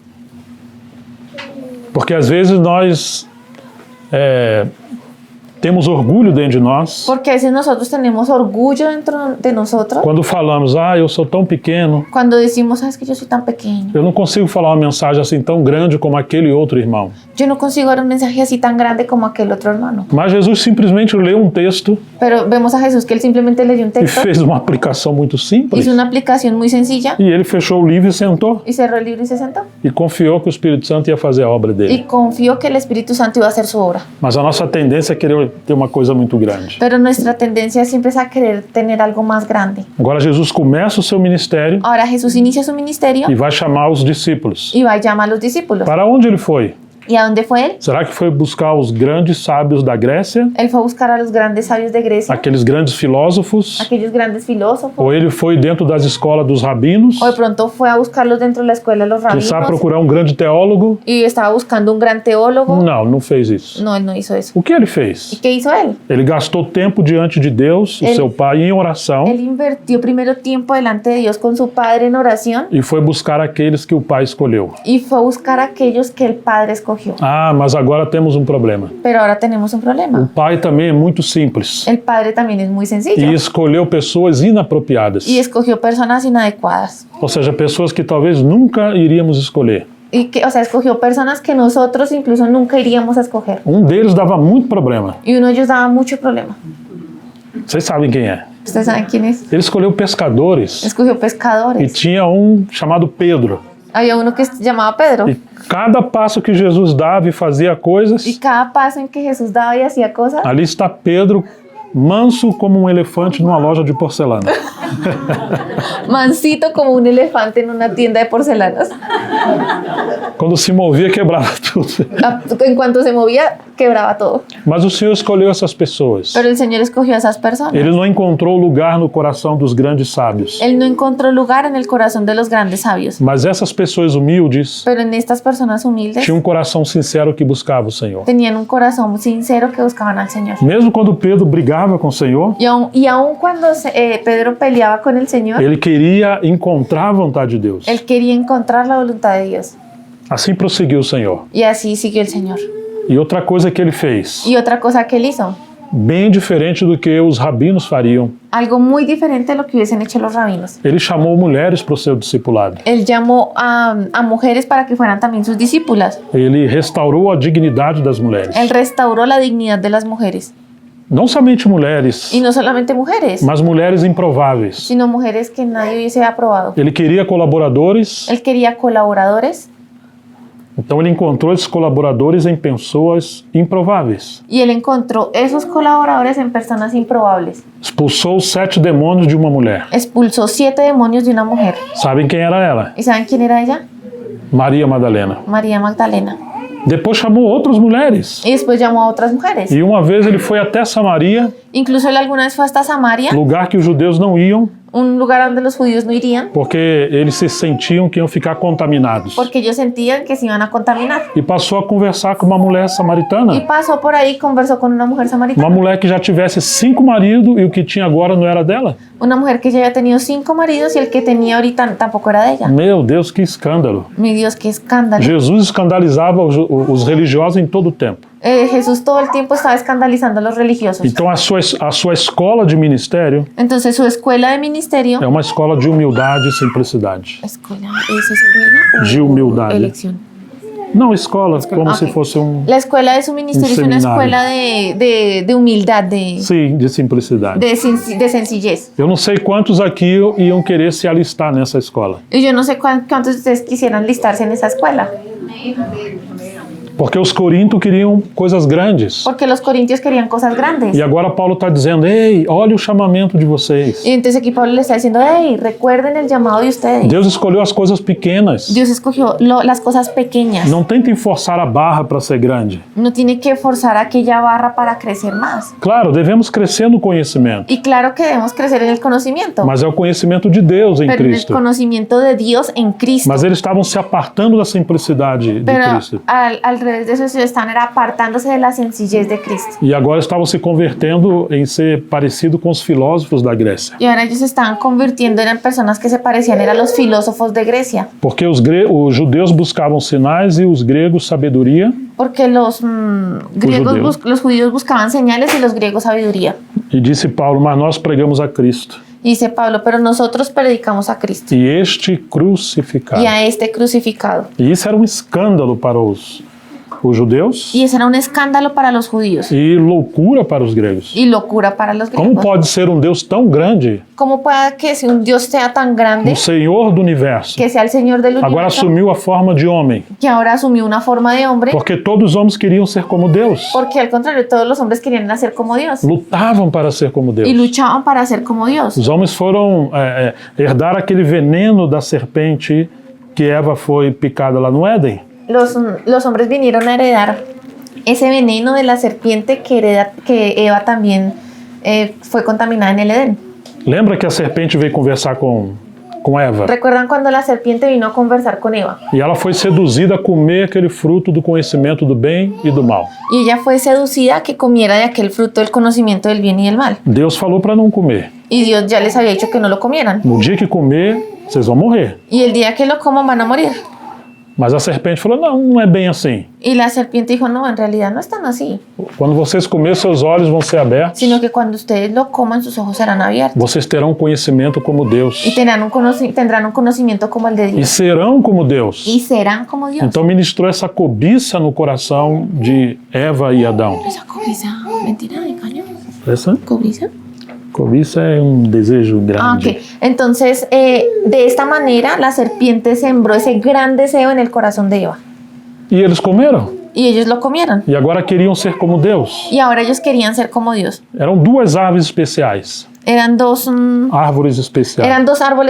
Speaker 1: Porque às vezes nós temos orgulho dentro de nós
Speaker 2: Porque a veces nosotros tenemos orgullo dentro de nosotros.
Speaker 1: quando falamos: eu sou tão pequeno,
Speaker 2: Cuando decimos, es que yo soy tan pequeño.
Speaker 1: eu não consigo falar uma mensagem assim tão grande como aquele outro irmão.
Speaker 2: Yo no consigo dar un mensaje así tan grande como aquel otro hermano.
Speaker 1: Mas Jesus simplesmente leu um texto
Speaker 2: Pero vemos a Jesús que él simplemente leyó un
Speaker 1: e
Speaker 2: texto,
Speaker 1: fez uma aplicação muito simples.
Speaker 2: hizo una aplicación muy sencilla
Speaker 1: E ele fechou o livro e sentou
Speaker 2: y cerró el libro y se sentó.
Speaker 1: e confiou que o Espírito Santo ia fazer a obra
Speaker 2: Y
Speaker 1: dele.
Speaker 2: confió que el Espíritu Santo iba a hacer su obra.
Speaker 1: Mas a nossa tendência é querer ter uma coisa muito grande.
Speaker 2: Pero nuestra tendencia siempre es a querer tener algo más grande.
Speaker 1: Agora Jesus começa o seu ministério
Speaker 2: Ahora Jesús inicia su ministerio
Speaker 1: e vai chamar os discípulos.
Speaker 2: y va y llama a los discípulos.
Speaker 1: Para onde ele foi?
Speaker 2: ¿Y a dónde fue él?
Speaker 1: Será que foi buscar os grandes sábios da Grécia?
Speaker 2: Él fue a buscar a los grandes sabios de Grecia,
Speaker 1: Aqueles grandes filósofos?
Speaker 2: aquellos grandes filósofos.
Speaker 1: Ou ele foi dentro das escolas dos rabinos?
Speaker 2: O de pronto fue a buscarlos dentro de la escuela de los
Speaker 1: Quem sabe
Speaker 2: rabinos
Speaker 1: procurar um grande teólogo?
Speaker 2: y estaba buscando un gran teólogo.
Speaker 1: Não, não fez isso.
Speaker 2: No, él no hizo eso.
Speaker 1: O que ele
Speaker 2: ¿Y
Speaker 1: fez?
Speaker 2: qué hizo él?
Speaker 1: Ele gastou tempo diante de Deus, o
Speaker 2: Ele-
Speaker 1: seu Pai, em oração
Speaker 2: Él invirtió primero tiempo delante de Dios con su Padre en oración
Speaker 1: e foi buscar aqueles que o Pai escolheu.
Speaker 2: y fue a buscar a aquellos que el Padre escogió. escogió.
Speaker 1: Ah, mas agora temos um problema.
Speaker 2: Pero ahora tenemos un
Speaker 1: O
Speaker 2: problema.
Speaker 1: pai também é muito simples
Speaker 2: El Padre también es muy
Speaker 1: e
Speaker 2: sencillo
Speaker 1: escolheu pessoas inapropriadas.
Speaker 2: y escogió personas inadecuadas.
Speaker 1: Ou seja, pessoas que talvez nunca iríamos escolher.
Speaker 2: Y que, o sea, escogió personas que nosotros incluso nunca iríamos a escoger.
Speaker 1: Um deles dava muito problema.
Speaker 2: Y uno de ellos daba mucho problema.
Speaker 1: Vocês sabem quem é.
Speaker 2: ¿Ustedes saben quién es?
Speaker 1: Ele escolheu pescadores
Speaker 2: Escogió
Speaker 1: e
Speaker 2: pescadores.
Speaker 1: tinha um chamado Pedro.
Speaker 2: Había uno que se llamaba Pedro.
Speaker 1: E cada passo que Jesus dava e fazia coisas,
Speaker 2: Y cada paso en que Jesús daba y hacía cosas,
Speaker 1: ali está Pedro, manso como um elefante numa loja de porcelana.
Speaker 2: mansito como un elefante en una tienda de porcelanas.
Speaker 1: Quando se movia, quebrava tudo.
Speaker 2: En cuanto se movía, quebraba todo.
Speaker 1: Mas o Senhor escolheu essas pessoas.
Speaker 2: Pero el Señor escogió a esas personas.
Speaker 1: Ele não encontrou lugar no coração dos grandes sábios.
Speaker 2: Él no encontró lugar en el corazón de los grandes sabios.
Speaker 1: Mas essas pessoas humildes
Speaker 2: Pero en estas personas humildes
Speaker 1: tinham um coração sincero que buscava o Senhor.
Speaker 2: tenían un corazón sincero que buscaban al Señor.
Speaker 1: Mesmo quando Pedro brigava com o Senhor,
Speaker 2: Y aun cuando Pedro peleaba con el Señor,
Speaker 1: ele queria encontrar a vontade de Deus.
Speaker 2: él quería encontrar la voluntad de Dios.
Speaker 1: Assim prosseguiu o Senhor.
Speaker 2: Y así siguió el Señor.
Speaker 1: E outra coisa que ele fez,
Speaker 2: Y otra cosa que él hizo,
Speaker 1: bem diferente do que os rabinos fariam,
Speaker 2: algo muy diferente de lo que hubiesen hecho los rabinos.
Speaker 1: ele chamou mulheres para o seu discipulado.
Speaker 2: Él llamó a mujeres para que fueran también sus discípulas.
Speaker 1: Ele restaurou a dignidade das mulheres.
Speaker 2: Él restauró la dignidad de las mujeres.
Speaker 1: Não somente mulheres,
Speaker 2: Y no solamente mujeres,
Speaker 1: mas mulheres improváveis.
Speaker 2: sino mujeres que nadie hubiese aprobado.
Speaker 1: Ele queria colaboradores,
Speaker 2: Él quería colaboradores
Speaker 1: então ele encontrou esses colaboradores em pessoas improváveis.
Speaker 2: y él encontró esos colaboradores en personas improbables.
Speaker 1: Expulsou 7 demônios de uma mulher.
Speaker 2: Expulsó 7 demonios de una mujer.
Speaker 1: Sabem quem era ela?
Speaker 2: ¿Y saben quién era ella?
Speaker 1: Maria Madalena.
Speaker 2: María Magdalena.
Speaker 1: Depois chamou outras mulheres.
Speaker 2: Y después llamó a otras mujeres.
Speaker 1: E uma vez ele foi até Samaria,
Speaker 2: Incluso él alguna vez fue hasta Samaria,
Speaker 1: lugar que os judeus não iam,
Speaker 2: un lugar donde los judíos no irían,
Speaker 1: porque eles se sentiam que iam ficar contaminados.
Speaker 2: porque ellos sentían que se iban a contaminar.
Speaker 1: E passou a conversar com uma mulher
Speaker 2: Y
Speaker 1: samaritana.
Speaker 2: pasó por ahí y conversó con una mujer
Speaker 1: Uma
Speaker 2: samaritana.
Speaker 1: mulher que já tivesse 5 maridos e o que tinha agora não era dela.
Speaker 2: Una mujer que ya había tenido 5 maridos y el que tenía ahorita tampoco era de ella.
Speaker 1: Meu Deus, que escândalo.
Speaker 2: Mi Dios, qué escándalo.
Speaker 1: Jesus escandalizava os religiosos em todo o tempo.
Speaker 2: Jesús todo el tiempo estaba escandalizando a los religiosos.
Speaker 1: Então a sua escola de ministério
Speaker 2: Entonces su escuela de ministerio...
Speaker 1: é uma escola de humildade e simplicidade.
Speaker 2: ¿Escuela? ¿Es escuela o
Speaker 1: De humildad.
Speaker 2: elección?
Speaker 1: Não, escola, como se
Speaker 2: Ok.
Speaker 1: fosse
Speaker 2: La escuela de su ministerio es una
Speaker 1: seminario.
Speaker 2: escuela de humildad,
Speaker 1: Sim, de simplicidade.
Speaker 2: de sencillez.
Speaker 1: Eu não sei quantos aqui iam querer se alistar nessa escola.
Speaker 2: Y yo no sé cuántos de ustedes quisieran listarse en esa escuela.
Speaker 1: Porque os corintos queriam coisas grandes.
Speaker 2: Porque los corintios querían cosas grandes.
Speaker 1: E agora Paulo está dizendo, ei, olha o chamamento de vocês.
Speaker 2: Y entonces aquí Pablo le está diciendo, hey, recuerden el llamado de ustedes.
Speaker 1: Deus escolheu as coisas pequenas.
Speaker 2: Dios escogió las cosas pequeñas.
Speaker 1: Não tentem forçar a barra para ser grande.
Speaker 2: No tiene que forzar aquella barra para crecer más.
Speaker 1: Claro, devemos crescer no conhecimento.
Speaker 2: Y claro que debemos crecer en el conocimiento.
Speaker 1: Mas é o conhecimento de Deus em
Speaker 2: Pero en el
Speaker 1: Cristo.
Speaker 2: conocimiento de Dios en Cristo.
Speaker 1: Mas eles estavam se apartando da simplicidade de
Speaker 2: Pero
Speaker 1: Cristo.
Speaker 2: al revés de eso, ellos están era apartándose de la sencillez de Cristo.
Speaker 1: E agora estavam se convertendo em ser parecido com os filósofos da Grécia.
Speaker 2: Y ahora ellos se estaban convirtiendo en personas que se parecían a los filósofos de Grecia.
Speaker 1: Porque os judeus buscavam sinais e os gregos sabedoria.
Speaker 2: Porque los los judíos buscaban señales y los griegos sabiduría.
Speaker 1: E disse Paulo, mas nós pregamos a Cristo.
Speaker 2: Y dice Pablo, pero nosotros predicamos a Cristo
Speaker 1: E este crucificado.
Speaker 2: y a este crucificado.
Speaker 1: E isso era um escândalo para os judeus
Speaker 2: Y eso era un escándalo para los judíos
Speaker 1: e loucura para os gregos.
Speaker 2: y locura para los
Speaker 1: Como
Speaker 2: griegos.
Speaker 1: pode ser um Deus tão grande,
Speaker 2: ¿Cómo puede que si un Dios sea tan grande,
Speaker 1: um Senhor do universo,
Speaker 2: que sea el Señor del
Speaker 1: agora
Speaker 2: universo,
Speaker 1: assumiu a forma de homem?
Speaker 2: que ahora asumió una forma de hombre?
Speaker 1: Porque todos os homens queriam ser como Deus.
Speaker 2: Porque al contrario, todos los hombres querían nacer como Dios
Speaker 1: Lutavam para ser como Deus.
Speaker 2: y luchaban para ser como Dios.
Speaker 1: Os homens foram herdar aquele veneno da serpente que Eva foi picada lá no Éden.
Speaker 2: Los hombres vinieron a heredar ese veneno de la serpiente que Eva también fue contaminada en el Edén.
Speaker 1: Lembra que a serpente veio conversar com Eva?
Speaker 2: ¿Recuerdan cuando la serpiente vino a conversar con Eva?
Speaker 1: E ela foi seduzida a comer aquele fruto do conhecimento do bem e do mal.
Speaker 2: Y ella fue seducida a que comiera de aquel fruto del conocimiento del bien y del mal.
Speaker 1: Deus falou para não comer.
Speaker 2: Y Dios ya les había dicho que no lo comieran.
Speaker 1: No dia que comer, vocês vão morrer.
Speaker 2: Y el día que lo coman van a morir.
Speaker 1: Mas a serpente falou, não, não é bem assim.
Speaker 2: Y la serpiente dijo, no, en realidad no es tan así,
Speaker 1: Quando vocês comerem, seus olhos vão ser abertos.
Speaker 2: sino que cuando ustedes lo coman, sus ojos serán abiertos
Speaker 1: Vocês terão conhecimento como Deus.
Speaker 2: y tendrán un conocimiento como el de
Speaker 1: E
Speaker 2: Dios
Speaker 1: serão como Deus.
Speaker 2: y serán como Dios.
Speaker 1: Então ministrou essa cobiça no coração de Eva e Adão.
Speaker 2: Esa cobiza, mentira, engaño.
Speaker 1: Essa
Speaker 2: ¿Cobiza?
Speaker 1: cobiça é um desejo grande.
Speaker 2: Ok, entonces de esta manera la serpiente sembró ese gran deseo en el corazón de Eva
Speaker 1: E eles comeram.
Speaker 2: y ellos lo comieron
Speaker 1: E agora queriam ser como Deus.
Speaker 2: y ahora ellos querían ser como Dios.
Speaker 1: Eram duas árvores especiais.
Speaker 2: Eran dos árboles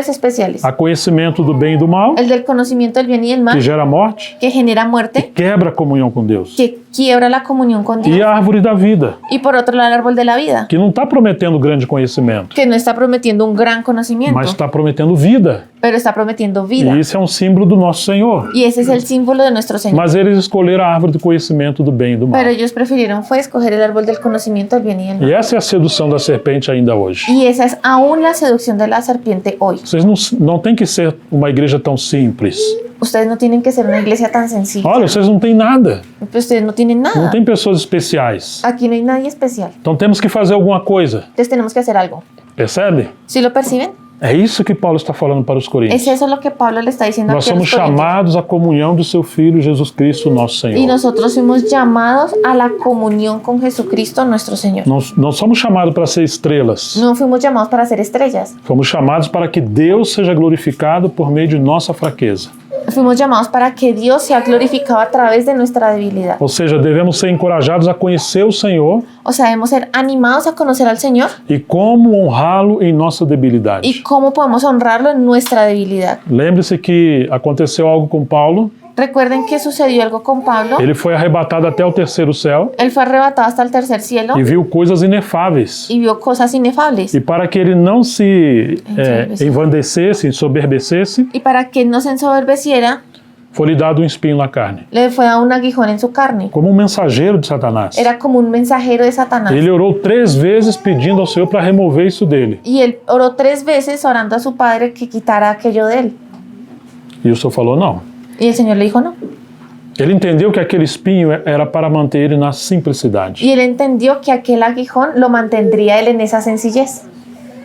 Speaker 2: especiales,
Speaker 1: Há conhecimento do bem e do mal,
Speaker 2: el del conocimiento del bien y del
Speaker 1: que
Speaker 2: mal,
Speaker 1: gera morte,
Speaker 2: que genera muerte,
Speaker 1: quebra a comunhão com Deus.
Speaker 2: que quiebra la comunión con
Speaker 1: E
Speaker 2: Dios,
Speaker 1: a árvore da vida,
Speaker 2: y por otro lado el árbol de la vida,
Speaker 1: que não está prometendo grande conhecimento,
Speaker 2: que no está prometiendo un gran conocimiento,
Speaker 1: mas está prometendo vida.
Speaker 2: pero está prometiendo vida.
Speaker 1: E isso é um símbolo do nosso Senhor.
Speaker 2: Y ese es el símbolo de nuestro Señor.
Speaker 1: Mas eles escolheram a árvore do conhecimento do bem e do mal.
Speaker 2: Pero ellos prefirieron fue escoger el árbol del conocimiento del bien y del mal.
Speaker 1: E essa é a sedução da serpente ainda hoje.
Speaker 2: Y esa es aún la seducción de la serpiente hoy.
Speaker 1: Vocês não tem que ser uma igreja tão simples.
Speaker 2: Ustedes no tienen que ser una iglesia tan sencilla.
Speaker 1: Olha, vocês não têm nada.
Speaker 2: Ustedes no tienen
Speaker 1: Não
Speaker 2: nada.
Speaker 1: tem pessoas especiais.
Speaker 2: Aquí no hay nadie especial.
Speaker 1: Então temos que fazer alguma coisa.
Speaker 2: Entonces tenemos que hacer algo.
Speaker 1: Percebe?
Speaker 2: ¿Sí lo perciben?
Speaker 1: É isso que Paulo está falando para os coríntios.
Speaker 2: Es eso lo que Pablo le está diciendo
Speaker 1: Nós
Speaker 2: aquí a
Speaker 1: somos
Speaker 2: los corintios.
Speaker 1: chamados à comunhão do seu Filho Jesus Cristo, nosso
Speaker 2: Y
Speaker 1: Senhor.
Speaker 2: nosotros fuimos llamados a la comunión con Jesucristo nuestro Señor.
Speaker 1: Não somos chamados para ser estrelas.
Speaker 2: No fuimos llamados para ser estrellas.
Speaker 1: Fomos chamados para que Deus seja glorificado por meio de nossa fraqueza.
Speaker 2: Fuimos llamados para que Dios sea glorificado a través de nuestra debilidad.
Speaker 1: Ou seja, devemos ser encorajados a conhecer o Senhor
Speaker 2: O sea, debemos ser animados a conocer al Señor
Speaker 1: e como honrá-lo em nossa debilidade.
Speaker 2: y cómo podemos honrarlo en nuestra debilidad.
Speaker 1: Lembre-se que aconteceu algo com Paulo.
Speaker 2: Recuerden que sucedió algo con Pablo.
Speaker 1: Ele foi arrebatado até o terceiro céu
Speaker 2: Él fue arrebatado hasta el tercer cielo
Speaker 1: e viu coisas inefáveis.
Speaker 2: y vio cosas inefables.
Speaker 1: E para que ele não se envandecesse, ensoberbecesse,
Speaker 2: Y para que no se ensoberbeciera,
Speaker 1: foi-lhe dado um espinho na carne.
Speaker 2: le fue dado un aguijón en su carne.
Speaker 1: Como um mensageiro de Satanás.
Speaker 2: Era como un mensajero de Satanás.
Speaker 1: Ele orou 3 vezes pedindo ao Senhor para remover isso dele.
Speaker 2: Y él oró 3 veces orando a su padre que quitara aquello de él.
Speaker 1: E o Senhor falou não.
Speaker 2: Y el Señor le dijo no.
Speaker 1: Ele entendeu que aquele espinho era para manter ele na simplicidade.
Speaker 2: Y él entendió que aquel aguijón lo mantendría él en esa sencillez.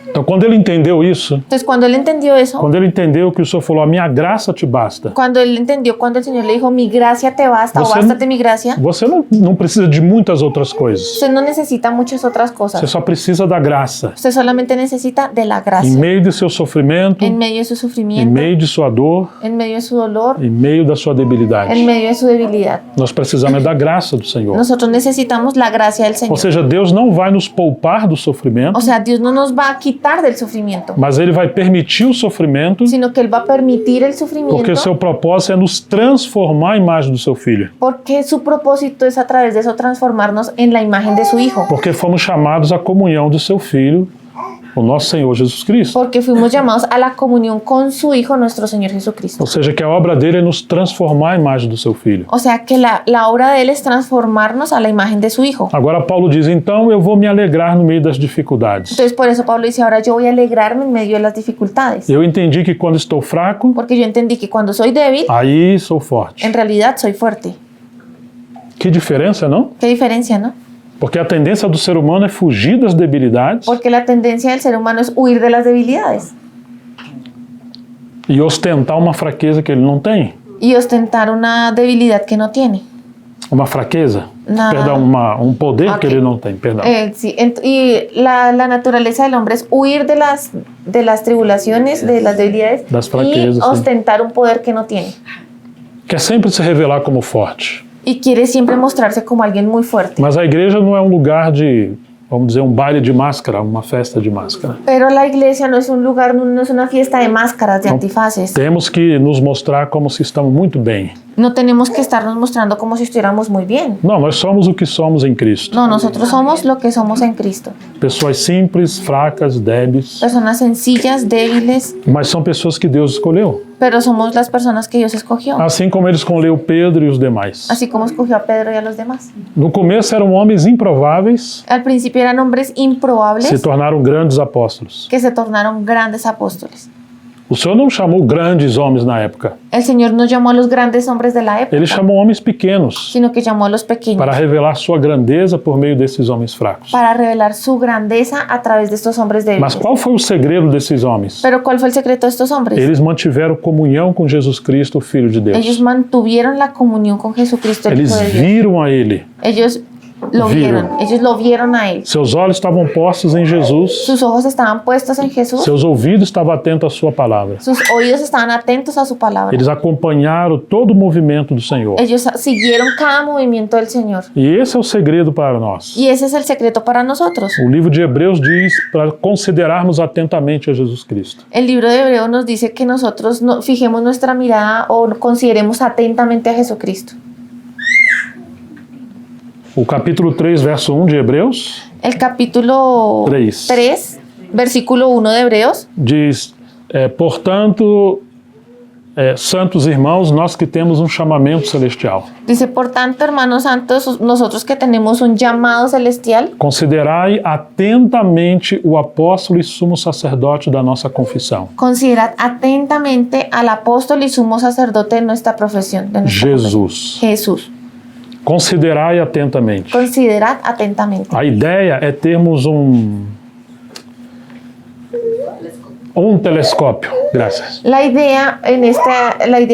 Speaker 1: Então, quando ele entendeu isso,
Speaker 2: Entonces, cuando él entendió eso,
Speaker 1: quando ele entendeu que o Senhor falou, a minha graça te basta,
Speaker 2: cuando él entendió, cuando el Señor le dijo, mi gracia te basta o
Speaker 1: Você
Speaker 2: bástate mi gracia,
Speaker 1: você não precisa de muitas outras coisas.
Speaker 2: usted no necesita muchas otras
Speaker 1: Você
Speaker 2: cosas.
Speaker 1: só precisa da graça.
Speaker 2: Usted solamente necesita de la
Speaker 1: Em
Speaker 2: gracia.
Speaker 1: meio de seu sofrimento,
Speaker 2: En medio de su
Speaker 1: em
Speaker 2: sufrimiento,
Speaker 1: meio de sua dor,
Speaker 2: en medio de su dolor,
Speaker 1: em meio da sua debilidade.
Speaker 2: en medio de su debilidad.
Speaker 1: Nós precisamos da graça do Senhor.
Speaker 2: Nosotros necesitamos la gracia del
Speaker 1: Ou
Speaker 2: Señor.
Speaker 1: seja, Deus não vai nos poupar do sofrimento,
Speaker 2: O sea, Dios no nos va a quitar del sufrimiento,
Speaker 1: mas Ele vai permitir o sofrimento,
Speaker 2: sino que Él va a permitir el sufrimiento
Speaker 1: porque o seu propósito é nos transformar à imagem do seu Filho.
Speaker 2: porque su propósito es a través de eso transformarnos en la imagen de su Hijo.
Speaker 1: Porque fomos chamados à comunhão do seu Filho, o nosso Senhor Jesus Cristo.
Speaker 2: Porque fuimos llamados a la comunión con su Hijo, nuestro Señor Jesucristo.
Speaker 1: Ou seja, que a obra dele é nos transformar à imagem do seu Filho.
Speaker 2: O sea que la obra de Él es transformarnos a la imagen de su Hijo.
Speaker 1: Agora Paulo diz, então eu vou me alegrar no meio das dificuldades.
Speaker 2: Entonces por eso Pablo dice, ahora yo voy a alegrarme en medio de las dificultades.
Speaker 1: Eu entendi que quando estou fraco,
Speaker 2: Porque yo entendí que cuando soy débil,
Speaker 1: aí sou forte.
Speaker 2: en realidad soy fuerte.
Speaker 1: Que diferença, não?
Speaker 2: ¿Qué diferencia, no?
Speaker 1: Porque a tendência do ser humano é fugir das debilidades
Speaker 2: Porque la tendencia del ser humano es huir de las debilidades
Speaker 1: e ostentar uma fraqueza que ele não tem.
Speaker 2: y ostentar una debilidad que no tiene.
Speaker 1: Uma fraqueza?
Speaker 2: Não.
Speaker 1: Perdão, um poder que
Speaker 2: Ok.
Speaker 1: ele não tem, perdão.
Speaker 2: Sí, y la naturaleza del hombre es huir de las tribulaciones, de las debilidades
Speaker 1: Das fraquezas,
Speaker 2: y
Speaker 1: sí.
Speaker 2: ostentar un poder que no tiene.
Speaker 1: Quer sempre se revelar como forte.
Speaker 2: Y quiere siempre mostrarse como alguien muy fuerte.
Speaker 1: Mas a igreja não é um lugar de, vamos dizer, um baile de máscara, uma festa de máscara.
Speaker 2: Pero la iglesia no es un lugar, no es una fiesta de máscaras, de antifaces.
Speaker 1: Temos que nos mostrar como se estamos muito bem.
Speaker 2: No tenemos que estarnos mostrando como si estuviéramos muy bien.
Speaker 1: Não, nós somos o que somos em Cristo.
Speaker 2: No, nosotros somos lo que somos en Cristo.
Speaker 1: Pessoas simples, fracas, débeis,
Speaker 2: Personas sencillas, débiles,
Speaker 1: mas são pessoas que Deus escolheu.
Speaker 2: pero somos las personas que Dios escogió.
Speaker 1: Assim como ele escolheu Pedro e os demais.
Speaker 2: Así como escogió a Pedro y a los demás.
Speaker 1: No começo eram homens improváveis,
Speaker 2: Al principio eran hombres
Speaker 1: se
Speaker 2: improbables
Speaker 1: tornaram grandes apóstolos.
Speaker 2: que se tornaron grandes apóstoles.
Speaker 1: O Senhor não chamou grandes homens na época.
Speaker 2: El Señor no llamó a los grandes hombres de la época,
Speaker 1: Ele chamou homens pequenos
Speaker 2: sino que llamó a los pequeños
Speaker 1: para revelar sua grandeza por meio desses homens fracos.
Speaker 2: para revelar su grandeza a través de estos hombres débiles.
Speaker 1: Mas qual foi o segredo desses homens?
Speaker 2: Pero ¿cuál fue el secreto de estos hombres?
Speaker 1: Eles mantiveram comunhão com Jesus Cristo, o Filho de
Speaker 2: Ellos
Speaker 1: Deus.
Speaker 2: mantuvieron la comunión con Jesucristo, el
Speaker 1: Eles
Speaker 2: Hijo de Dios.
Speaker 1: viram a Ele.
Speaker 2: Ellos lo
Speaker 1: Vieron.
Speaker 2: vieron, ellos lo vieron a él.
Speaker 1: Seus olhos estavam postos em Jesus.
Speaker 2: Sus ojos estaban puestos en Jesús,
Speaker 1: Seus ouvidos estavam atentos à sua palavra.
Speaker 2: sus oídos estaban atentos a su palabra.
Speaker 1: Eles acompanharam todo o movimento do Senhor.
Speaker 2: Ellos siguieron cada movimiento del Señor.
Speaker 1: E esse é o segredo para nós.
Speaker 2: Y ese es el secreto para nosotros.
Speaker 1: O livro de Hebreus diz para considerarmos atentamente a Jesus Cristo.
Speaker 2: El libro de Hebreo nos dice que nosotros fijemos nuestra mirada o consideremos atentamente a Jesucristo.
Speaker 1: O capítulo 3, verso 1 de Hebreus
Speaker 2: El capítulo 3, versículo 1 de Hebreos,
Speaker 1: diz, portanto, santos irmãos, nós que temos um chamamento celestial,
Speaker 2: dice, por tanto, hermanos santos, nosotros que tenemos un llamado celestial,
Speaker 1: considerai atentamente o apóstolo e sumo sacerdote da nossa confissão,
Speaker 2: considerad atentamente al apóstol y sumo sacerdote de nuestra profesión, de nuestra
Speaker 1: Jesus.
Speaker 2: confesión, Jesús.
Speaker 1: Considerai atentamente.
Speaker 2: Considerad atentamente.
Speaker 1: A ideia é termos um telescópio. Graças.
Speaker 2: La idea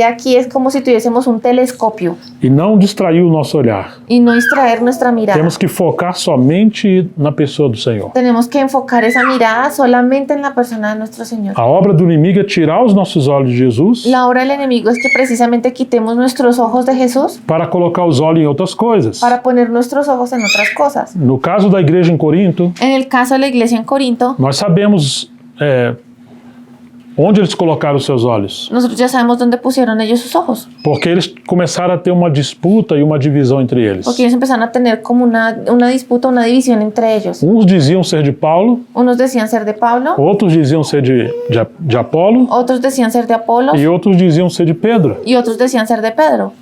Speaker 2: aquí es como si tuviésemos un telescopio
Speaker 1: E não distrair o nosso olhar.
Speaker 2: y no distraer nuestra mirada.
Speaker 1: Temos que focar somente na pessoa do Senhor.
Speaker 2: Tenemos que enfocar esa mirada solamente en la persona de nuestro Señor.
Speaker 1: A obra do inimigo é tirar os nossos olhos de Jesus
Speaker 2: La obra del enemigo es que precisamente quitemos nuestros ojos de Jesús
Speaker 1: para colocar os olhos em outras coisas.
Speaker 2: para poner nuestros ojos en otras cosas.
Speaker 1: No caso da igreja em Corinto,
Speaker 2: En el caso de la iglesia en Corinto,
Speaker 1: nós sabemos onde eles colocaram os seus olhos.
Speaker 2: nosotros ya sabemos dónde pusieron ellos sus ojos,
Speaker 1: Porque eles começaram a ter uma disputa e uma divisão entre eles.
Speaker 2: porque ellos empezaron a tener como una disputa, una división entre ellos.
Speaker 1: Uns diziam ser de Paulo,
Speaker 2: Unos decían ser de Pablo,
Speaker 1: outros diziam ser de Apolo
Speaker 2: otros decían ser de Apolos
Speaker 1: e outros diziam ser de Pedro.
Speaker 2: y otros decían ser de Pedro.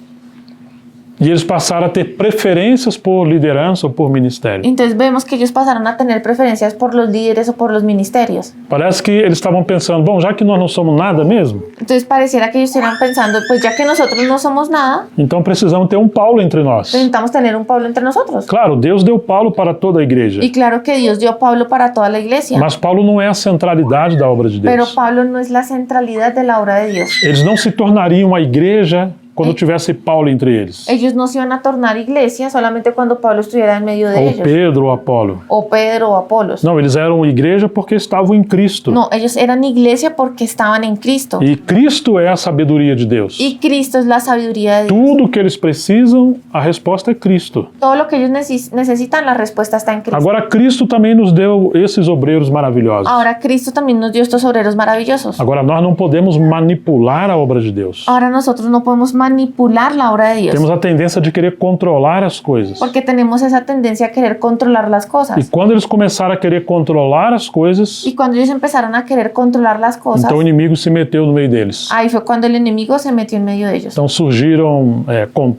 Speaker 1: E eles passaram a ter preferências por liderança ou por ministério.
Speaker 2: Entonces vemos que ellos pasaron a tener preferencias por los líderes o por los ministerios.
Speaker 1: Parece que eles estavam pensando, bom, já que nós não somos nada mesmo,
Speaker 2: Entonces pareciera que ellos estuvieran pensando, pues ya que nosotros no somos nada,
Speaker 1: então precisamos ter um Paulo entre nós.
Speaker 2: necesitamos tener un Pablo entre nosotros.
Speaker 1: Claro, Deus deu Paulo para toda a igreja,
Speaker 2: Y claro que Dios dio a Pablo para toda la iglesia,
Speaker 1: mas Paulo não é a centralidade da obra de
Speaker 2: pero
Speaker 1: Deus.
Speaker 2: Pablo no es la centralidad de la obra de Dios.
Speaker 1: Eles não se tornariam a igreja quando tivesse Paulo entre eles,
Speaker 2: Ellos no se iban a tornar iglesia solamente cuando Pablo estuviera en medio de
Speaker 1: ou
Speaker 2: ellos,
Speaker 1: Pedro ou Apolo.
Speaker 2: o Pedro o Apolos.
Speaker 1: Não, eles eram igreja porque estavam em Cristo.
Speaker 2: No, ellos eran iglesia porque estaban en Cristo.
Speaker 1: E Cristo é a sabedoria de Deus.
Speaker 2: Y Cristo es la sabiduría de Dios.
Speaker 1: Tudo que eles precisam, a resposta é Cristo.
Speaker 2: Todo lo que ellos necesitan, la respuesta está en Cristo.
Speaker 1: Agora, Cristo também nos deu esses obreiros maravilhosos.
Speaker 2: Ahora Cristo también nos dio estos obreros maravillosos.
Speaker 1: Agora, nós não podemos manipular a obra de Deus.
Speaker 2: Ahora nosotros no podemos manipular la obra de Dios,
Speaker 1: Temos a tendência de querer controlar as coisas.
Speaker 2: porque tenemos esa tendencia a querer controlar las
Speaker 1: E
Speaker 2: cosas.
Speaker 1: quando eles começaram a querer controlar as coisas,
Speaker 2: Y cuando ellos empezaron a querer controlar las cosas,
Speaker 1: então o inimigo se meteu no meio deles.
Speaker 2: ahí fue cuando el enemigo se metió en medio de ellos.
Speaker 1: Então surgiram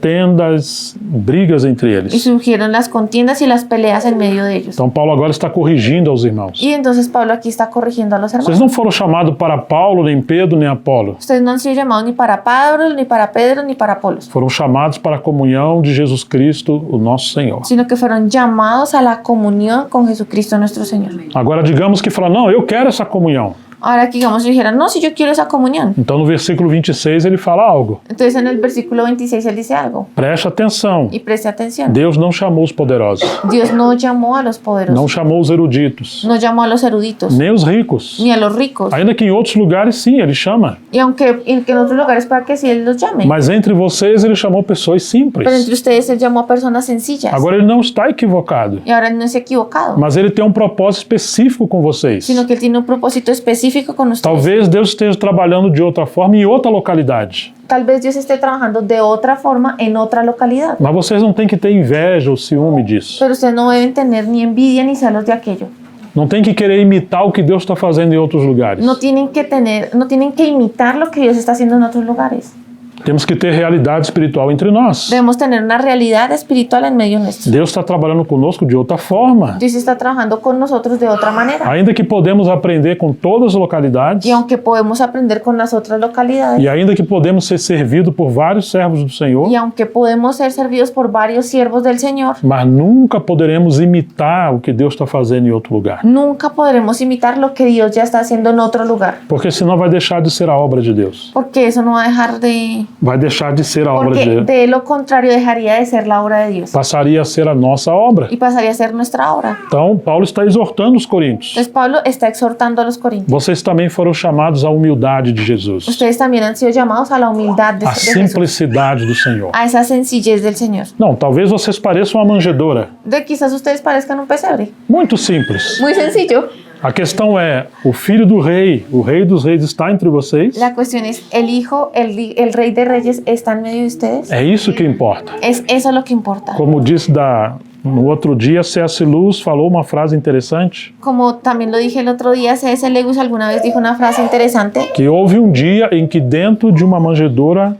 Speaker 1: contendas, brigas entre
Speaker 2: Y
Speaker 1: eles.
Speaker 2: surgieron las contiendas y las peleas en medio de ellos.
Speaker 1: Então Paulo agora está corrigindo aos irmãos.
Speaker 2: Y entonces Pablo aquí está corrigiendo a los
Speaker 1: Vocês
Speaker 2: hermanos.
Speaker 1: não foram chamados para Paulo, nem Pedro, nem Apolo.
Speaker 2: Ustedes no han sido llamados ni para Pablo, ni para Pedro, ni para Apolos,
Speaker 1: Foram chamados para a comunhão de Jesus Cristo, o nosso Senhor.
Speaker 2: sino que fueron llamados a la comunión con Jesucristo nuestro Señor.
Speaker 1: Agora, digamos que fala, não, eu quero essa comunhão.
Speaker 2: Ahora que digamos dijeran, no, si yo quiero esa comunión.
Speaker 1: Então, no versículo 26, ele fala algo.
Speaker 2: Entonces en el versículo 26 él dice algo.
Speaker 1: Preste atenção.
Speaker 2: Y preste atención.
Speaker 1: Deus não chamou os poderosos,
Speaker 2: Dios no llamó a los
Speaker 1: não
Speaker 2: poderosos,
Speaker 1: chamou os eruditos,
Speaker 2: no llamó a los eruditos,
Speaker 1: nem os ricos.
Speaker 2: ni a los ricos.
Speaker 1: Ainda que em outros lugares, sim, ele chama.
Speaker 2: Y aunque en otros lugares para que sí él los llame.
Speaker 1: Mas entre vocês, ele chamou pessoas
Speaker 2: Pero
Speaker 1: simples.
Speaker 2: entre ustedes él llamó a personas sencillas.
Speaker 1: Agora, ele não está equivocado,
Speaker 2: Y ahora él no es equivocado,
Speaker 1: mas ele tem um propósito específico com vocês.
Speaker 2: sino que él tiene un propósito específico con ustedes.
Speaker 1: Talvez Deus esteja trabalhando de outra forma em outra localidade.
Speaker 2: Tal vez Dios esté trabajando de otra forma en otra localidad.
Speaker 1: Mas vocês não têm que ter inveja ou ciúme disso.
Speaker 2: Pero ustedes no deben tener ni envidia ni celos de aquello.
Speaker 1: Não tem que querer imitar o que Deus está fazendo em outros lugares.
Speaker 2: No tienen que imitar lo que Dios está haciendo en otros lugares.
Speaker 1: Temos que ter realidade espiritual entre nós.
Speaker 2: Debemos tener una realidad espiritual en medio nuestro.
Speaker 1: Deus está trabalhando conosco de outra forma.
Speaker 2: Dios está trabajando con nosotros de otra manera.
Speaker 1: Ainda que podemos aprender com todas as localidades,
Speaker 2: Y aunque podemos aprender con las otras localidades,
Speaker 1: e ainda que podemos ser servidos por vários servos do Senhor,
Speaker 2: y aunque podemos ser servidos por varios siervos del Señor,
Speaker 1: mas nunca poderemos imitar o que Deus está fazendo em outro lugar.
Speaker 2: nunca podremos imitar lo que Dios ya está haciendo en otro lugar.
Speaker 1: Porque senão vai deixar de ser a obra de Deus.
Speaker 2: Porque eso no va a dejar de...
Speaker 1: Vai deixar de ser a obra de
Speaker 2: Porque
Speaker 1: Deus.
Speaker 2: de lo contrario dejaría de ser la obra de Dios.
Speaker 1: Passaria a ser a nossa obra.
Speaker 2: Y pasaría a ser nuestra obra.
Speaker 1: Então, Paulo está exortando os coríntios.
Speaker 2: Entonces Pablo está exhortando a los corintios.
Speaker 1: Vocês também foram chamados à humildade de Jesus,
Speaker 2: Ustedes también han sido llamados a la humildad de
Speaker 1: à
Speaker 2: Jesús.
Speaker 1: simplicidade do Senhor.
Speaker 2: A esa sencillez del Señor.
Speaker 1: Não, talvez vocês pareçam uma manjedoura.
Speaker 2: De quizás ustedes parezcan un pesebre.
Speaker 1: Muito simples.
Speaker 2: Muy sencillo.
Speaker 1: A questão é, o filho do rei, o rei dos reis está entre vocês?
Speaker 2: La cuestión es, el hijo, el rey de reyes está en medio de ustedes.
Speaker 1: É isso que importa.
Speaker 2: Es eso lo que importa.
Speaker 1: Como disse no outro dia, C.S. Lewis falou uma frase interessante,
Speaker 2: Como también lo dije el otro día, C.S. Lewis alguna vez dijo una frase interesante,
Speaker 1: que houve um dia em que dentro de uma manjedoura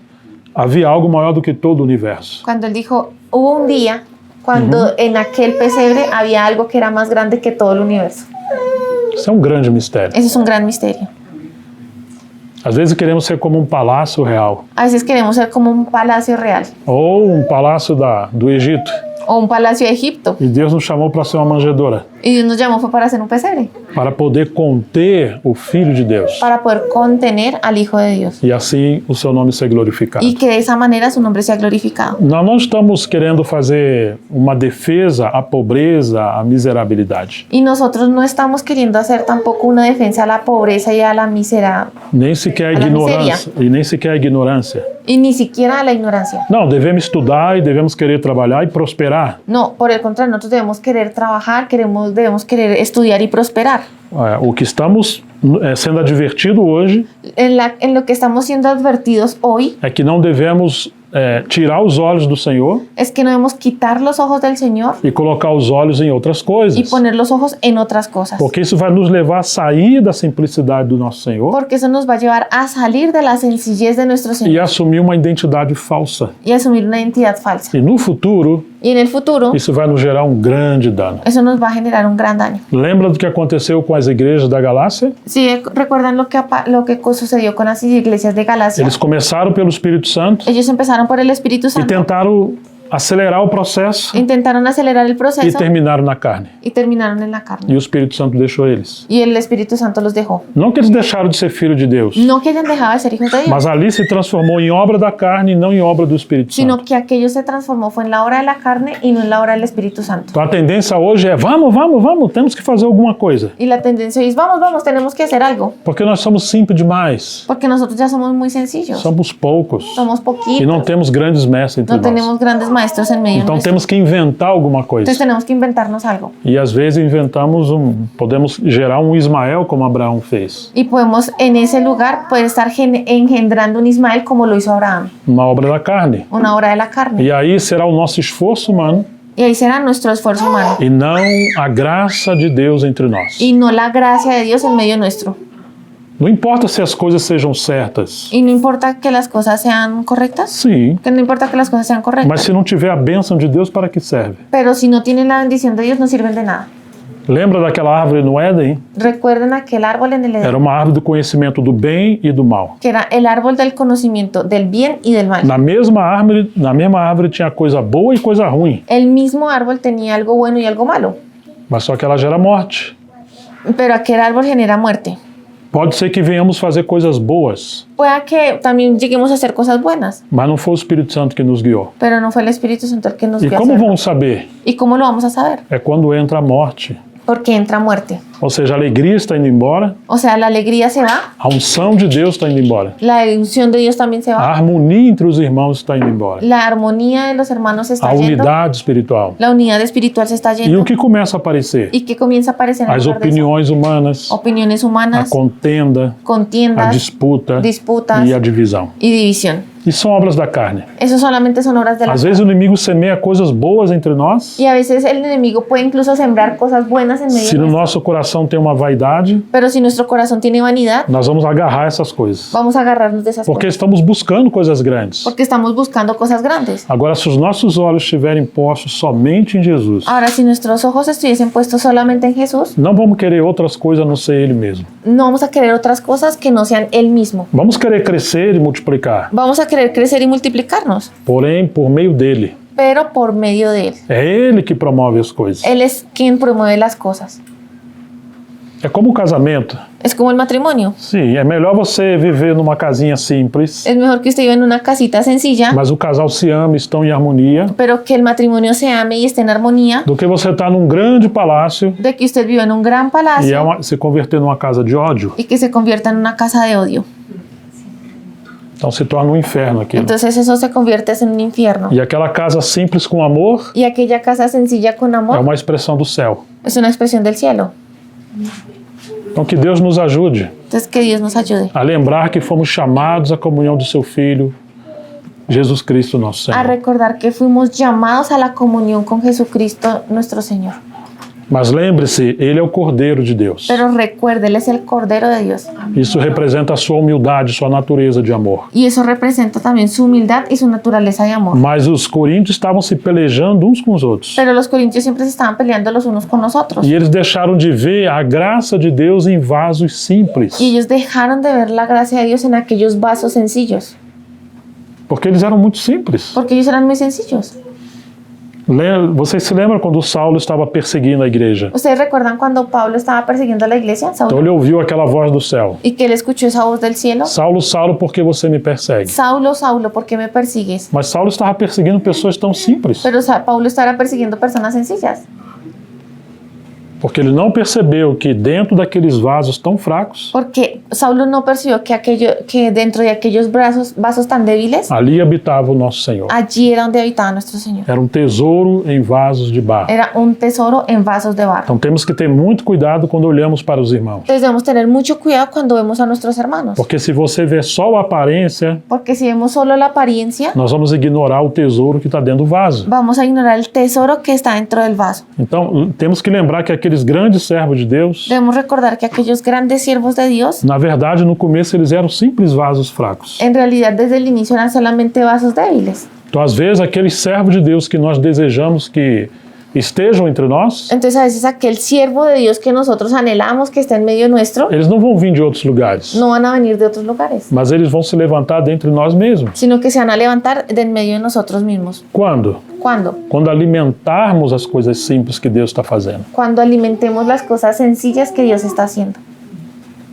Speaker 1: havia algo maior do que todo o universo.
Speaker 2: cuando él dijo, hubo un día cuando en aquel pesebre había algo que era más grande que todo el universo.
Speaker 1: Isso é um grande mistério.
Speaker 2: Eso es un gran misterio.
Speaker 1: Às vezes queremos ser como um palácio real,
Speaker 2: A veces queremos ser como un palacio real
Speaker 1: ou um palácio do Egito,
Speaker 2: o un palacio de Egipto.
Speaker 1: e Deus nos chamou para ser uma manjedoura,
Speaker 2: Y Dios nos llamó fue para hacer un pesebre,
Speaker 1: para poder conter o Filho de Deus,
Speaker 2: para poder contener al Hijo de Dios.
Speaker 1: e assim o seu nome ser glorificado.
Speaker 2: Y que de esa manera su nombre sea glorificado.
Speaker 1: Nós não estamos querendo fazer uma defesa à pobreza, à miserabilidade,
Speaker 2: Y nosotros no estamos queriendo hacer tampoco una defensa a la pobreza y a la miseria,
Speaker 1: nem sequer a
Speaker 2: A
Speaker 1: ignorância, e nem sequer a ignorância.
Speaker 2: y ni siquiera a la ignorancia.
Speaker 1: Não, devemos estudar e devemos querer trabalhar e prosperar.
Speaker 2: No, por el contrario, nosotros debemos querer trabajar, debemos querer estudiar y prosperar.
Speaker 1: O que estamos sendo advertido hoje
Speaker 2: En lo que estamos siendo advertidos hoy
Speaker 1: é que não devemos tirar os olhos do Senhor
Speaker 2: es que no debemos quitar los ojos del Señor
Speaker 1: e colocar os olhos em outras
Speaker 2: y
Speaker 1: coisas,
Speaker 2: poner los ojos en otras cosas.
Speaker 1: porque isso vai nos levar a sair da simplicidade do nosso Senhor
Speaker 2: Porque eso nos va a llevar a salir de la sencillez de nuestro
Speaker 1: e
Speaker 2: Señor
Speaker 1: assumir uma identidade falsa.
Speaker 2: y asumir una identidad falsa.
Speaker 1: E no futuro,
Speaker 2: Y en el futuro,
Speaker 1: isso vai nos gerar um grande dano.
Speaker 2: eso nos va a generar un gran daño.
Speaker 1: Lembra do que aconteceu com as igrejas da Galácia?
Speaker 2: Si recuerdan lo que sucedió con las iglesias de Galacia,
Speaker 1: Eles começaram pelo Espírito Santo
Speaker 2: ellos empezaron por el Espíritu
Speaker 1: e
Speaker 2: Santo,
Speaker 1: tentaram acelerar o processo
Speaker 2: intentaron acelerar el
Speaker 1: e
Speaker 2: proceso
Speaker 1: terminaram na carne.
Speaker 2: y terminaron en la carne.
Speaker 1: E o Espírito Santo deixou eles.
Speaker 2: Y el Espíritu Santo los dejó.
Speaker 1: Não que eles deixaram de ser filho de Deus,
Speaker 2: No que hayan dejado de ser hijos de Dios,
Speaker 1: mas ali se transformou em obra da carne e não em obra do Espírito
Speaker 2: sino
Speaker 1: Santo.
Speaker 2: que aquello se transformó fue en la obra de la carne y no en la obra del Espíritu Santo.
Speaker 1: Então a tendência hoje é vamos, temos que fazer alguma coisa.
Speaker 2: Y la tendencia es, vamos, tenemos que hacer algo.
Speaker 1: Porque nós somos simples demais.
Speaker 2: Porque nosotros ya somos muy sencillos.
Speaker 1: Somos poucos.
Speaker 2: Somos
Speaker 1: E
Speaker 2: poquitos.
Speaker 1: não temos grandes mestres entre
Speaker 2: No
Speaker 1: nós.
Speaker 2: tenemos grandes maestros en medio
Speaker 1: Então
Speaker 2: nuestro.
Speaker 1: temos que inventar alguma coisa.
Speaker 2: Entonces tenemos que inventarnos algo.
Speaker 1: E às vezes podemos gerar um Ismael como Abraão fez.
Speaker 2: Y podemos en ese lugar poder estar engendrando un Ismael como lo hizo Abraham.
Speaker 1: Uma obra da carne.
Speaker 2: Una obra de la carne.
Speaker 1: E aí será o nosso esforço humano
Speaker 2: Y ahí será nuestro esfuerzo humano.
Speaker 1: e não a graça de Deus entre nós.
Speaker 2: Y no la gracia de Dios en medio nuestro.
Speaker 1: Não importa se as coisas sejam certas.
Speaker 2: Y no importa que las cosas sean correctas.
Speaker 1: Sim.
Speaker 2: Que no importa que las cosas sean
Speaker 1: Mas
Speaker 2: correctas.
Speaker 1: se não tiver a bênção de Deus, para que serve?
Speaker 2: Pero si no tienen la bendición de Dios, no sirven de nada.
Speaker 1: Lembra daquela árvore no Éden?
Speaker 2: Recuerden aquel árbol en el Edén,
Speaker 1: Era uma árvore do conhecimento do bem e do mal.
Speaker 2: que era el árbol del conocimiento del bien y del mal.
Speaker 1: Na mesma árvore tinha coisa boa e coisa ruim,
Speaker 2: El mismo árbol tenía algo bueno y algo malo,
Speaker 1: mas só que ela gera morte.
Speaker 2: pero aquel árbol genera muerte.
Speaker 1: Pode ser que venhamos fazer coisas boas,
Speaker 2: Pueda que también lleguemos a hacer cosas buenas,
Speaker 1: mas não foi o Espírito Santo que nos guiou.
Speaker 2: pero no fue el Espíritu Santo el que nos
Speaker 1: E
Speaker 2: guió a
Speaker 1: como
Speaker 2: hacerlo.
Speaker 1: vamos saber?
Speaker 2: ¿Y cómo lo vamos a saber?
Speaker 1: É quando entra a morte.
Speaker 2: Porque entra muerte.
Speaker 1: Ou seja, a alegria está indo embora,
Speaker 2: O sea, la alegría se va,
Speaker 1: a unção de Deus está indo embora,
Speaker 2: la unción de Dios también se
Speaker 1: a
Speaker 2: va,
Speaker 1: harmonia entre os irmãos está indo embora,
Speaker 2: la armonía de los hermanos se
Speaker 1: a
Speaker 2: está yendo,
Speaker 1: unidade espiritual.
Speaker 2: la unidad espiritual se está
Speaker 1: E o
Speaker 2: yendo.
Speaker 1: que começa a aparecer?
Speaker 2: ¿Y qué comienza a aparecer en
Speaker 1: As
Speaker 2: lugar de eso?
Speaker 1: opiniões humanas,
Speaker 2: Opiniones
Speaker 1: a
Speaker 2: humanas,
Speaker 1: contenda, a
Speaker 2: contiendas,
Speaker 1: disputa
Speaker 2: disputas
Speaker 1: e a divisão.
Speaker 2: y división.
Speaker 1: E são obras da carne.
Speaker 2: Eso solamente son obras de la
Speaker 1: Às
Speaker 2: carne.
Speaker 1: vezes o inimigo semeia coisas boas entre nós.
Speaker 2: Y a veces el enemigo puede incluso sembrar cosas buenas en medio
Speaker 1: Se no
Speaker 2: nuestro.
Speaker 1: nosso coração tem uma vaidade,
Speaker 2: Pero si nuestro corazón tiene vanidad,
Speaker 1: nós vamos agarrar essas coisas.
Speaker 2: vamos a agarrarnos de esas
Speaker 1: Porque
Speaker 2: cosas.
Speaker 1: estamos buscando coisas grandes.
Speaker 2: Porque estamos buscando cosas grandes.
Speaker 1: Agora, se os nossos olhos estiverem postos somente em Jesus,
Speaker 2: Ahora, si nuestros ojos estuviesen puestos solamente en Jesús,
Speaker 1: não vamos querer outras coisas a não ser Ele mesmo.
Speaker 2: no vamos a querer otras cosas que no sean Él mismo.
Speaker 1: Vamos querer crescer e multiplicar,
Speaker 2: Vamos a querer crecer y multiplicarnos,
Speaker 1: porém por meio dele.
Speaker 2: pero por medio de Él.
Speaker 1: É Ele que promove as coisas.
Speaker 2: Él es quien promueve las cosas.
Speaker 1: É como o casamento.
Speaker 2: Es como el matrimonio.
Speaker 1: Sim, é melhor você viver numa casinha simples,
Speaker 2: Es mejor que usted viva en una casita sencilla,
Speaker 1: mas o casal se ama, estão em harmonia,
Speaker 2: pero que el matrimonio se ame y esté en armonía,
Speaker 1: do que você estar num grande palácio
Speaker 2: de que usted viva en un gran
Speaker 1: e
Speaker 2: palacio
Speaker 1: se converter numa casa de ódio.
Speaker 2: y que se convierta en una casa de odio.
Speaker 1: Então se torna um inferno aquilo.
Speaker 2: Entonces eso se convierte en un infierno.
Speaker 1: E aquela casa simples com amor
Speaker 2: Y aquella casa sencilla con
Speaker 1: é
Speaker 2: amor
Speaker 1: uma expressão do céu.
Speaker 2: es una expresión del cielo.
Speaker 1: Então que Deus nos ajude
Speaker 2: Entonces que Dios nos ayude
Speaker 1: a lembrar que fomos chamados à comunhão do seu Filho, Jesus Cristo, nosso
Speaker 2: a
Speaker 1: Senhor.
Speaker 2: recordar que fuimos llamados a la comunión con Jesucristo nuestro Señor.
Speaker 1: Mas lembre-se, Ele é o Cordeiro de Deus.
Speaker 2: Pero recuerde, Él es el Cordero de Dios.
Speaker 1: Isso representa a sua humildade, sua natureza de amor.
Speaker 2: Y eso representa también su humildad y su naturaleza de amor.
Speaker 1: Mas os coríntios estavam se pelejando uns com os outros.
Speaker 2: Pero los corintios siempre se estaban peleando los unos con los otros.
Speaker 1: E eles deixaram de ver a graça de Deus em vasos simples.
Speaker 2: Y ellos dejaron de ver la gracia de Dios en aquellos vasos sencillos.
Speaker 1: Porque eles eram muito simples.
Speaker 2: Porque ellos eran muy sencillos.
Speaker 1: Vocês se lembram quando Saulo estava perseguindo a igreja?
Speaker 2: ¿Ustedes recuerdan cuando Pablo estaba persiguiendo a la iglesia?
Speaker 1: Então
Speaker 2: Saulo.
Speaker 1: ele ouviu aquela voz do céu.
Speaker 2: Y que él escuchó esa voz del cielo.
Speaker 1: Saulo, Saulo, por que você me persegue?
Speaker 2: Saulo, Saulo, ¿por qué me persigues?
Speaker 1: Mas Saulo estava perseguindo pessoas tão simples.
Speaker 2: Pero Paulo estaba persiguiendo personas sencillas.
Speaker 1: Porque ele não percebeu que dentro daqueles vasos tão fracos,
Speaker 2: Porque Saulo no percibió que dentro de aquellos vasos tan débiles,
Speaker 1: ali habitava o nosso Senhor.
Speaker 2: allí era donde habitaba nuestro Señor.
Speaker 1: Era um tesouro em vasos de barro.
Speaker 2: Era un tesoro en vasos de barro.
Speaker 1: Então temos que ter muito cuidado quando olhamos para os irmãos.
Speaker 2: Entonces debemos tener mucho cuidado cuando vemos a nuestros hermanos.
Speaker 1: Porque se você ver só a aparência,
Speaker 2: Porque si vemos solo la apariencia,
Speaker 1: nós vamos ignorar o tesouro que está dentro do vaso.
Speaker 2: vamos a ignorar el tesoro que está dentro del vaso.
Speaker 1: Então temos que lembrar que aqueles grandes servos de Deus,
Speaker 2: Debemos recordar que aquellos grandes siervos de Dios,
Speaker 1: na verdade, no começo eles eram simples vasos fracos.
Speaker 2: en realidad desde el inicio eran solamente vasos débiles.
Speaker 1: Então, às vezes, aqueles servos de Deus que nós desejamos que estejam entre nós,
Speaker 2: Entonces a veces aquel siervo de Dios que nosotros anhelamos que esté en medio nuestro,
Speaker 1: eles não vão vir de outros lugares,
Speaker 2: no van a venir de otros lugares,
Speaker 1: mas eles vão se levantar dentre nós mesmos.
Speaker 2: sino que se van a levantar de en medio de nosotros mismos.
Speaker 1: Quando?
Speaker 2: ¿Cuándo?
Speaker 1: Quando alimentarmos as coisas simples que Deus está fazendo.
Speaker 2: Cuando alimentemos las cosas sencillas que Dios está haciendo.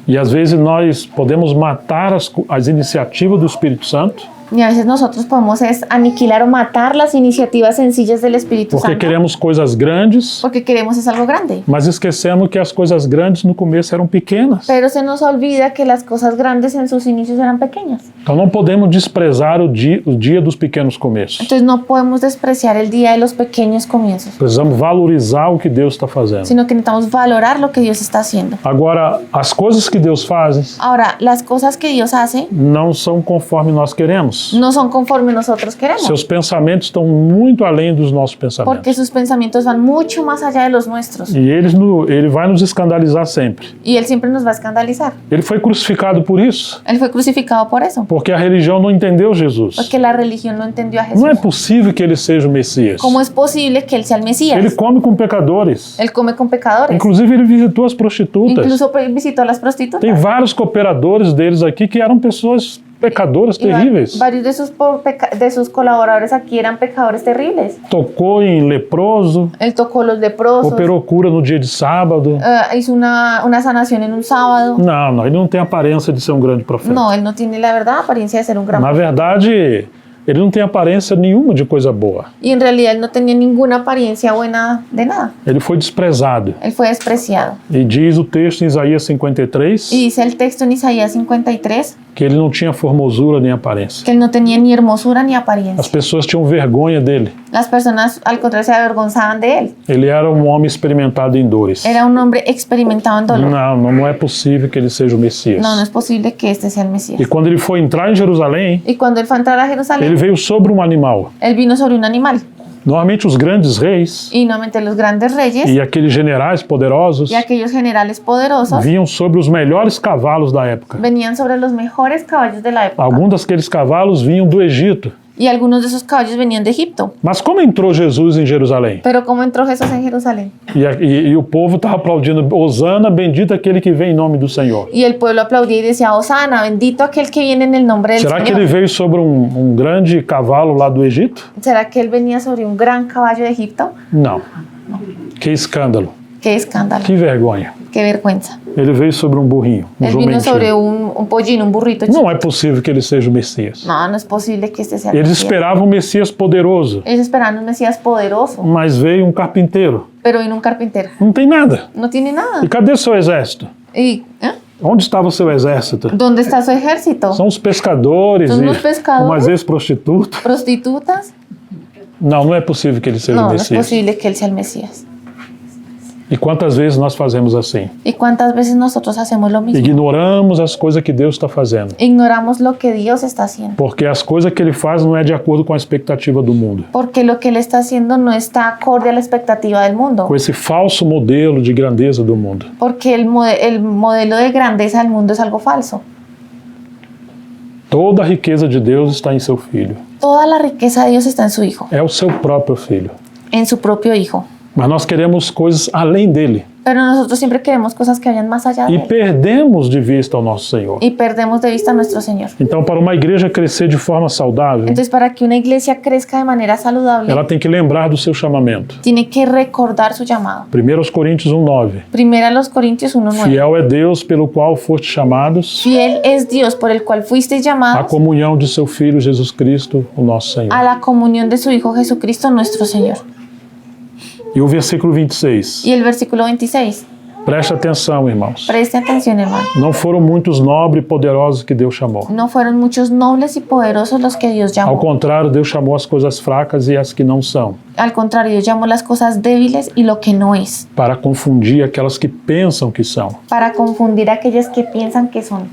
Speaker 1: E às vezes nós podemos matar as iniciativas do Espírito Santo,
Speaker 2: Y a veces nosotros podemos aniquilar o matar las iniciativas sencillas del Espíritu
Speaker 1: porque
Speaker 2: Santo
Speaker 1: queremos coisas grandes,
Speaker 2: porque queremos es algo grande.
Speaker 1: mas esquecemos que as coisas grandes no começo eram pequenas.
Speaker 2: Pero se nos olvida que las cosas grandes en sus inicios eran pequeñas.
Speaker 1: Então não podemos desprezar o dia dos pequenos começos.
Speaker 2: Entonces no podemos despreciar el día de los pequeños comienzos,
Speaker 1: Precisamos valorizar o que Deus está fazendo.
Speaker 2: sino que necesitamos valorar lo que Dios está haciendo.
Speaker 1: Agora, as coisas que Deus faz
Speaker 2: Ahora, las cosas que Dios hace
Speaker 1: não são conforme nós queremos.
Speaker 2: no son conforme nosotros queremos,
Speaker 1: Seus pensamentos estão muito além dos nossos pensamentos.
Speaker 2: porque sus pensamientos van mucho más allá de los nuestros.
Speaker 1: E ele vai nos escandalizar sempre.
Speaker 2: Y Él siempre nos va a escandalizar.
Speaker 1: Ele foi crucificado por isso,
Speaker 2: Él fue crucificado por eso,
Speaker 1: porque a religião não entendeu Jesus.
Speaker 2: porque la religión no entendió a Jesús.
Speaker 1: Não é possível que ele seja o Messias.
Speaker 2: ¿Cómo es posible que Él sea el Mesías?
Speaker 1: Ele come com pecadores.
Speaker 2: Él come con pecadores.
Speaker 1: Inclusive, ele visitou as prostitutas.
Speaker 2: Incluso visitó a las prostitutas.
Speaker 1: Tem vários cooperadores deles aqui que eram pessoas pecadoras terríveis.
Speaker 2: Varios de sus colaboradores aquí eran pecadores terribles.
Speaker 1: Tocou em leproso,
Speaker 2: Él tocó los leprosos,
Speaker 1: operou cura no dia de sábado.
Speaker 2: hizo una sanación en un sábado.
Speaker 1: Não, ele não tem aparência de ser um grande profeta.
Speaker 2: No, él no tiene la verdad apariencia de ser un gran
Speaker 1: Na verdade, ele não tem aparência nenhuma de coisa boa.
Speaker 2: Y en realidad él no tenía ninguna apariencia buena de nada.
Speaker 1: Ele foi desprezado.
Speaker 2: Él fue despreciado.
Speaker 1: E diz o texto em Isaías 53
Speaker 2: Y dice el texto en Isaías 53
Speaker 1: que ele não tinha formosura nem aparência.
Speaker 2: que él no tenía ni hermosura ni
Speaker 1: As
Speaker 2: apariencia.
Speaker 1: pessoas tinham vergonha dele.
Speaker 2: Las personas, al contrario, se avergonzaban de él.
Speaker 1: Ele era um homem experimentado em dores.
Speaker 2: Era un hombre experimentado en dolor.
Speaker 1: Não é possível que ele seja o Messias.
Speaker 2: No, no es posible que este sea el Mesías.
Speaker 1: E quando ele foi entrar em Jerusalém,
Speaker 2: Y cuando él fue a entrar a
Speaker 1: ele
Speaker 2: Jerusalén,
Speaker 1: veio sobre um animal.
Speaker 2: él vino sobre un animal.
Speaker 1: Normalmente os grandes reis
Speaker 2: Y nuevamente los grandes reyes
Speaker 1: e aqueles generais poderosos
Speaker 2: y aquellos generales poderosos
Speaker 1: vinham sobre os melhores cavalos da época.
Speaker 2: venían sobre los mejores caballos de la época.
Speaker 1: Alguns daqueles cavalos vinham do Egito.
Speaker 2: Y algunos de esos caballos venían de Egipto.
Speaker 1: Mas como entrou Jesus em Jerusalém?
Speaker 2: Pero ¿cómo entró Jesús en Jerusalén?
Speaker 1: E o povo estava aplaudindo, Hosana, bendito aquele que vem em nome do Senhor.
Speaker 2: Y el pueblo aplaudía y decía, Hosana, bendito aquel que viene en el nombre del
Speaker 1: Será que ele
Speaker 2: Señor.
Speaker 1: veio sobre um grande cavalo lá do Egito?
Speaker 2: ¿Será que él venía sobre un gran caballo de Egipto?
Speaker 1: Não. Que escândalo.
Speaker 2: Qué escándalo,
Speaker 1: Que vergonha.
Speaker 2: qué vergüenza.
Speaker 1: Ele veio sobre um burrinho, um
Speaker 2: Él vino sobre
Speaker 1: jumentinho.
Speaker 2: un pollino, un burrito
Speaker 1: Não
Speaker 2: chico.
Speaker 1: é possível que ele seja o Messias.
Speaker 2: No, no es posible que este sea el
Speaker 1: Eles
Speaker 2: Mesías.
Speaker 1: esperavam um Messias poderoso,
Speaker 2: Ellos esperaban un Mesías poderoso,
Speaker 1: mas veio um carpinteiro.
Speaker 2: pero vino un carpintero.
Speaker 1: Não tem nada.
Speaker 2: No tiene nada.
Speaker 1: E cadê seu exército?
Speaker 2: ¿Y
Speaker 1: Onde estava o seu exército?
Speaker 2: dónde está su ejército?
Speaker 1: São os pescadores
Speaker 2: São
Speaker 1: e
Speaker 2: os pescadores.
Speaker 1: umas ex-prostitutas.
Speaker 2: ¿Prostitutas?
Speaker 1: Não é possível que ele seja o
Speaker 2: No, no es
Speaker 1: Messias.
Speaker 2: posible que él sea el Mesías.
Speaker 1: E quantas vezes nós fazemos assim?
Speaker 2: ¿Y cuántas veces nosotros hacemos lo mismo?
Speaker 1: Ignoramos as coisas que Deus está fazendo.
Speaker 2: Ignoramos lo que Dios está haciendo.
Speaker 1: Porque as coisas que ele faz não é de acordo com a expectativa do mundo.
Speaker 2: Porque lo que él está haciendo no está acorde a la expectativa del mundo.
Speaker 1: Com esse falso modelo de grandeza do mundo.
Speaker 2: Porque el modelo de grandeza del mundo es algo falso.
Speaker 1: Toda a riqueza de Deus está em seu Filho.
Speaker 2: Toda la riqueza de Dios está en su Hijo,
Speaker 1: É o seu próprio Filho.
Speaker 2: en su propio Hijo.
Speaker 1: Mas nós queremos coisas além dele.
Speaker 2: Pero nosotros siempre queremos cosas que vayan más allá de
Speaker 1: E
Speaker 2: él.
Speaker 1: perdemos de vista o nosso Senhor.
Speaker 2: Y perdemos de vista a nuestro Señor.
Speaker 1: Então, para uma igreja crescer de forma saudável,
Speaker 2: Entonces, para que una iglesia crezca de manera saludable,
Speaker 1: ela tem que lembrar do seu chamamento.
Speaker 2: tiene que recordar su llamado.
Speaker 1: 1 Coríntios 1:9.
Speaker 2: Primera a los Corintios 1:9.
Speaker 1: Fiel é Deus pelo qual foste chamados
Speaker 2: Fiel es Dios por el cual fuisteis
Speaker 1: à
Speaker 2: llamados
Speaker 1: comunhão de seu Filho Jesus Cristo, o nosso Senhor.
Speaker 2: a la comunión de su Hijo Jesucristo nuestro Señor.
Speaker 1: E o versículo 26.
Speaker 2: Y el versículo 26.
Speaker 1: Preste atenção, irmãos.
Speaker 2: Preste atención, hermano.
Speaker 1: Não foram muitos nobres e poderosos que Deus chamou.
Speaker 2: No fueron muchos nobles y poderosos los que Dios
Speaker 1: Ao
Speaker 2: llamó.
Speaker 1: contrário, Deus chamou as coisas fracas e as que não são,
Speaker 2: Al contrario, Dios llamó las cosas débiles y lo que no es,
Speaker 1: para confundir aquelas que pensam que são.
Speaker 2: para confundir a aquellas que piensan que son.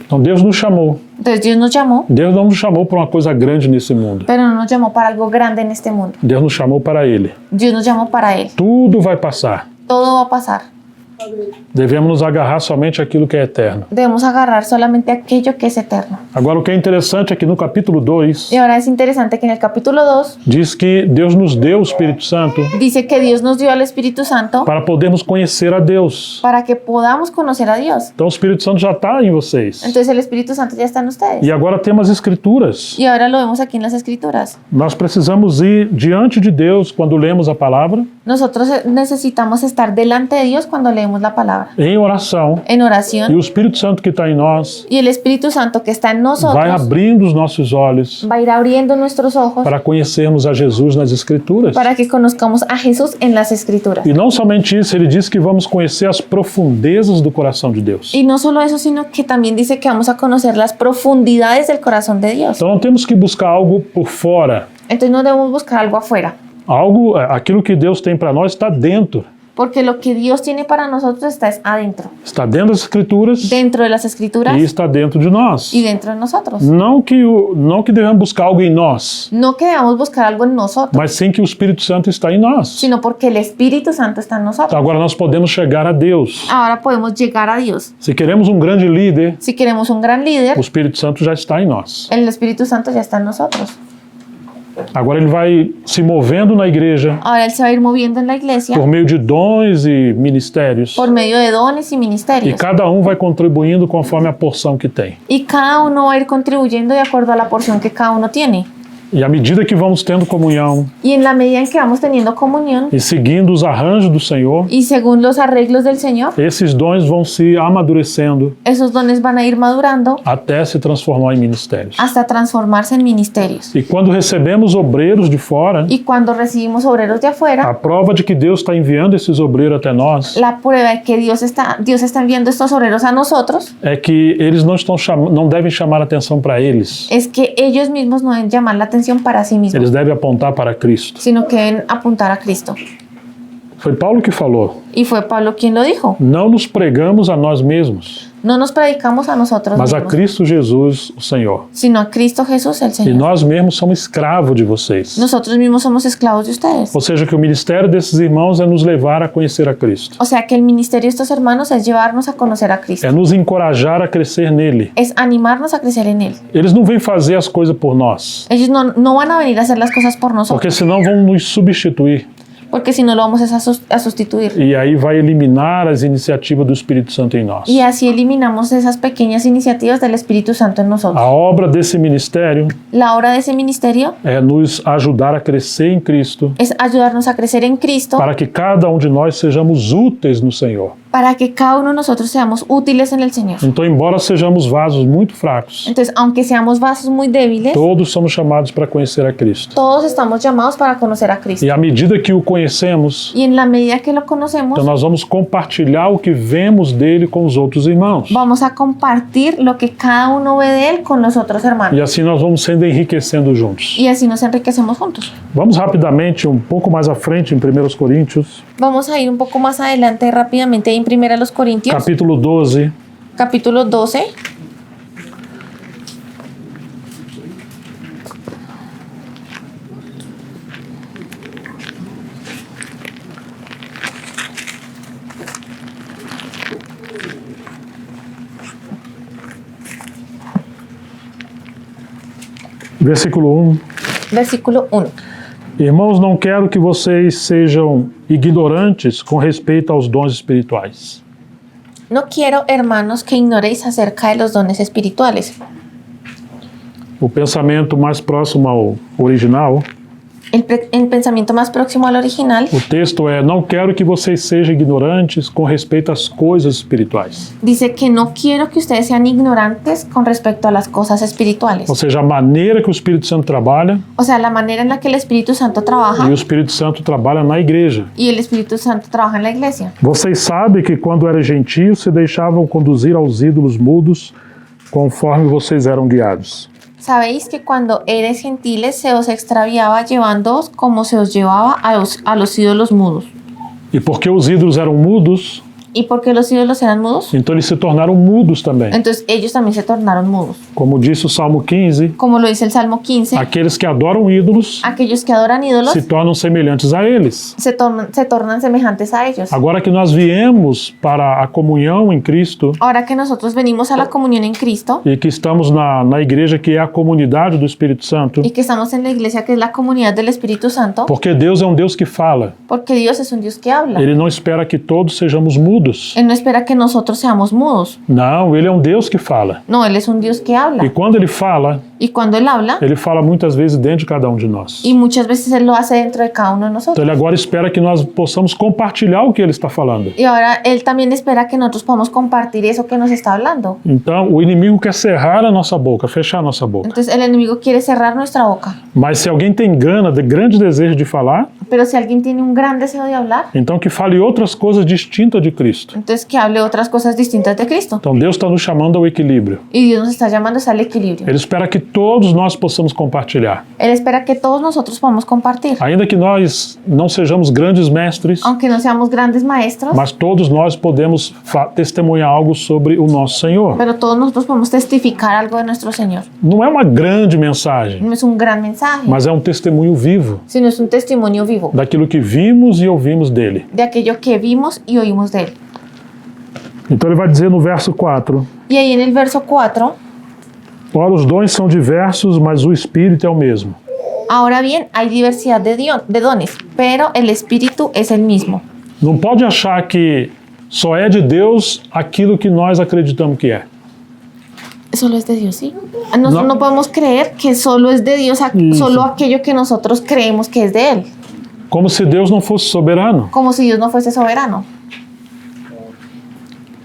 Speaker 1: Então Deus nos chamou.
Speaker 2: Entonces Dios nos llamó,
Speaker 1: Deus não nos chamou para uma coisa grande nesse mundo.
Speaker 2: pero no nos llamó para algo grande en este mundo.
Speaker 1: Deus nos chamou para Ele.
Speaker 2: Dios nos llamó para Él.
Speaker 1: Tudo vai passar.
Speaker 2: Todo va a pasar.
Speaker 1: Devemos nos agarrar somente àquilo que é eterno.
Speaker 2: Debemos agarrar solamente aquello que es eterno.
Speaker 1: Agora, o que é interessante é que no capítulo 2,
Speaker 2: Y ahora es interesante que en el capítulo 2
Speaker 1: diz que Deus nos deu o Espírito Santo
Speaker 2: dice que Dios nos dio al Espíritu Santo
Speaker 1: para podermos conhecer a Deus.
Speaker 2: para que podamos conocer a Dios.
Speaker 1: Então, o Espírito Santo já está em vocês.
Speaker 2: Entonces el Espíritu Santo ya está en ustedes.
Speaker 1: E agora temos as Escrituras.
Speaker 2: Y ahora lo vemos aquí en las Escrituras.
Speaker 1: Nós precisamos ir diante de Deus quando lemos a palavra,
Speaker 2: Nosotros necesitamos estar delante de Dios cuando leemos la palabra,
Speaker 1: em oração.
Speaker 2: en
Speaker 1: E
Speaker 2: oración.
Speaker 1: o Espírito Santo que está em nós
Speaker 2: Y el Espíritu Santo que está en
Speaker 1: vai
Speaker 2: nosotros
Speaker 1: abrindo os nossos olhos
Speaker 2: va a ir abriendo nuestros ojos
Speaker 1: para conhecermos a Jesus nas Escrituras.
Speaker 2: para que conozcamos a Jesús en las Escrituras.
Speaker 1: E não somente isso, ele diz que vamos conhecer as profundezas do coração de Deus.
Speaker 2: Y no solo eso, sino que también dice que vamos a conocer las profundidades del corazón de Dios.
Speaker 1: Então não temos que buscar algo por fora.
Speaker 2: Entonces no debemos buscar algo afuera,
Speaker 1: Aquilo que Deus tem para nós está dentro.
Speaker 2: porque lo que Dios tiene para nosotros está adentro,
Speaker 1: Está dentro das Escrituras
Speaker 2: dentro de las Escrituras
Speaker 1: e está dentro de nós.
Speaker 2: y dentro de nosotros.
Speaker 1: Não que devemos buscar algo em nós,
Speaker 2: No que debamos buscar algo en nosotros,
Speaker 1: mas sim que o Espírito Santo está em nós.
Speaker 2: sino porque el Espíritu Santo está en
Speaker 1: Então
Speaker 2: nosotros.
Speaker 1: agora nós podemos chegar a Deus.
Speaker 2: Ahora podemos llegar a Dios.
Speaker 1: Se queremos um grande líder,
Speaker 2: Si queremos un gran líder,
Speaker 1: o Espírito Santo já está em nós.
Speaker 2: el Espíritu Santo ya está en nosotros.
Speaker 1: Agora ele vai se movendo na igreja
Speaker 2: Ahora Él se va a ir moviendo en la iglesia
Speaker 1: por meio de dons e ministérios.
Speaker 2: por medio de dones y
Speaker 1: E
Speaker 2: ministerios.
Speaker 1: cada um vai contribuindo conforme a porção que tem.
Speaker 2: Y cada uno va a ir contribuyendo de acuerdo a la porción que cada uno tiene.
Speaker 1: E à medida que vamos tendo comunhão
Speaker 2: Y en la medida en que vamos teniendo comunión
Speaker 1: e seguindo os arranjos do Senhor,
Speaker 2: y según los arreglos del Señor,
Speaker 1: esses dons vão se amadurecendo
Speaker 2: esos dones van a ir madurando
Speaker 1: até se transformar em ministérios.
Speaker 2: hasta transformarse en ministerios.
Speaker 1: E quando recebemos obreiros de fora,
Speaker 2: Y cuando recibimos obreros de
Speaker 1: a
Speaker 2: afuera,
Speaker 1: prova de que Deus está enviando esses obreiros até nós
Speaker 2: la prueba de que Dios está enviando estos obreros a nosotros
Speaker 1: é que eles não devem chamar atenção para eles,
Speaker 2: es que ellos mismos no deben llamar la atención atención para sí mismos,
Speaker 1: eles devem apontar para Cristo.
Speaker 2: sino que deben apuntar a Cristo.
Speaker 1: Foi Paulo que falou:
Speaker 2: Y fue Pablo quien lo dijo.
Speaker 1: não nos pregamos a nós mesmos,
Speaker 2: No nos predicamos a nosotros
Speaker 1: mas a
Speaker 2: mismos,
Speaker 1: Cristo Jesus, o Senhor.
Speaker 2: sino a Cristo Jesús el
Speaker 1: E
Speaker 2: Señor.
Speaker 1: nós mesmos somos escravos de vocês.
Speaker 2: Nosotros mismos somos esclavos de ustedes.
Speaker 1: Ou seja, que o ministério desses irmãos é nos levar a conhecer a Cristo.
Speaker 2: O sea que el ministerio de estos hermanos es llevarnos a conocer a Cristo.
Speaker 1: É nos encorajar a crescer nele.
Speaker 2: Es animarnos a crecer en Él.
Speaker 1: Eles não vêm fazer as coisas por nós,
Speaker 2: Ellos no van a venir a hacer las cosas por
Speaker 1: porque
Speaker 2: nosotros,
Speaker 1: senão vão nos substituir.
Speaker 2: porque si no lo vamos a sustituir.
Speaker 1: E aí vai eliminar as iniciativas do Espírito Santo em nós.
Speaker 2: Y así eliminamos esas pequeñas iniciativas del Espíritu Santo en nosotros.
Speaker 1: A obra desse ministério
Speaker 2: La obra de ese ministerio
Speaker 1: é nos ajudar a crescer em Cristo,
Speaker 2: es ayudarnos a crecer en Cristo
Speaker 1: para que cada um de nós sejamos úteis no Senhor.
Speaker 2: para que cada uno de nosotros seamos útiles en el Señor.
Speaker 1: Então, embora sejamos vasos muito fracos,
Speaker 2: Entonces, aunque seamos vasos muy débiles,
Speaker 1: todos somos chamados para conhecer a Cristo.
Speaker 2: todos estamos llamados para conocer a Cristo.
Speaker 1: E à medida que o conhecemos,
Speaker 2: Y en la medida que lo conocemos,
Speaker 1: então nós vamos compartilhar o que vemos dele com os outros irmãos.
Speaker 2: vamos a compartir lo que cada uno ve de Él con los otros
Speaker 1: E
Speaker 2: hermanos.
Speaker 1: assim nós vamos sendo enriquecendo juntos.
Speaker 2: Y así nos enriquecemos juntos.
Speaker 1: Vamos rapidamente, um pouco mais à frente, em 1 Coríntios,
Speaker 2: Vamos a ir un poco más adelante rápidamente en 1 Corintios,
Speaker 1: capítulo 12,
Speaker 2: capítulo 12.
Speaker 1: versículo 1.
Speaker 2: Versículo 1.
Speaker 1: Irmãos, não quero que vocês sejam ignorantes com respeito aos dons espirituais.
Speaker 2: No quiero, hermanos, que ignoréis acerca de los dones espirituales.
Speaker 1: O pensamento mais próximo ao original,
Speaker 2: El pensamiento más próximo al original
Speaker 1: o texto é: não quero que vocês sejam ignorantes com respeito às coisas espirituais.
Speaker 2: dice que no quiero que ustedes sean ignorantes con respecto a las cosas espirituales.
Speaker 1: Ou seja, a maneira que o Espírito Santo trabalha,
Speaker 2: O sea, la manera en la que el Espíritu Santo trabaja
Speaker 1: e o Espírito Santo trabalha na igreja.
Speaker 2: y el Espíritu Santo trabaja en la iglesia.
Speaker 1: Vocês sabem que quando eram gentios se deixavam conduzir aos ídolos mudos conforme vocês eram guiados.
Speaker 2: Sabéis que cuando eres gentiles se os extraviaba llevándoos como se os llevaba a los ídolos mudos.
Speaker 1: E porque os ídolos eram mudos,
Speaker 2: ¿Y por qué los ídolos eran mudos?
Speaker 1: então eles se tornaram mudos também.
Speaker 2: Entonces ellos también se tornaron mudos.
Speaker 1: Como disse o Salmo 15,
Speaker 2: Como lo dice el Salmo 15,
Speaker 1: aqueles que adoram ídolos
Speaker 2: aquellos que adoran ídolos
Speaker 1: se tornam semelhantes a eles.
Speaker 2: se tornan semejantes a ellos.
Speaker 1: Agora que nós viemos para a comunhão em Cristo
Speaker 2: Ahora que nosotros venimos a la comunión en Cristo
Speaker 1: e que estamos na igreja que é a comunidade do Espírito Santo,
Speaker 2: y que estamos en la iglesia que es la comunidad del Espíritu Santo,
Speaker 1: porque Deus é um Deus que fala,
Speaker 2: porque Dios es un Dios que habla.
Speaker 1: Ele não espera que todos sejamos mudos.
Speaker 2: Él no espera que nosotros seamos mudos.
Speaker 1: Não, Ele é um Deus que fala.
Speaker 2: No, Él es un Dios que
Speaker 1: E
Speaker 2: habla.
Speaker 1: quando Ele fala,
Speaker 2: Y cuando Él habla,
Speaker 1: Ele fala muitas vezes dentro de cada um de nós.
Speaker 2: y muchas veces Él lo hace dentro de cada uno de
Speaker 1: Então
Speaker 2: nosotros.
Speaker 1: Ele agora espera que nós possamos compartilhar o que Ele está falando.
Speaker 2: Y ahora Él también espera que nosotros podamos compartir eso que nos está hablando.
Speaker 1: Então o inimigo quer cerrar a nossa boca, fechar a nossa boca.
Speaker 2: Entonces el enemigo quiere cerrar nuestra boca.
Speaker 1: Mas se alguém tem gana, de grande desejo de falar,
Speaker 2: Pero si alguien tiene un gran deseo de hablar,
Speaker 1: então que fale outras coisas distintas de Cristo.
Speaker 2: entonces que hable otras cosas distintas de Cristo.
Speaker 1: Então Deus está nos chamando ao equilíbrio.
Speaker 2: Y Dios nos está llamando al equilibrio.
Speaker 1: Ele espera que todos nós possamos compartilhar.
Speaker 2: Él espera que todos nosotros podamos compartir.
Speaker 1: Ainda que nós não sejamos grandes mestres,
Speaker 2: Aunque no seamos grandes maestros,
Speaker 1: mas todos nós podemos testemunhar algo sobre o nosso Senhor.
Speaker 2: pero todos nosotros podemos testificar algo de nuestro Señor.
Speaker 1: Não é uma grande mensagem,
Speaker 2: No es un gran mensaje,
Speaker 1: mas é um testemunho vivo
Speaker 2: sino es un testimonio vivo
Speaker 1: daquilo que vimos e ouvimos dele.
Speaker 2: de aquello que vimos y oímos de Él.
Speaker 1: Então ele vai dizer no verso 4:
Speaker 2: Y ahí en el verso 4,
Speaker 1: ora, os dons são diversos, mas o Espírito é o mesmo.
Speaker 2: ahora bien, hay diversidad de dones, pero el Espíritu es el mismo.
Speaker 1: Não pode achar que só é de Deus aquilo que nós acreditamos que é.
Speaker 2: Solo es de Dios, ¿sí? Nosotros
Speaker 1: No.
Speaker 2: no podemos creer que solo es de Dios, solo aquello que nosotros creemos que es de Él,
Speaker 1: Como se Deus não fosse soberano.
Speaker 2: como si Dios no fuese soberano.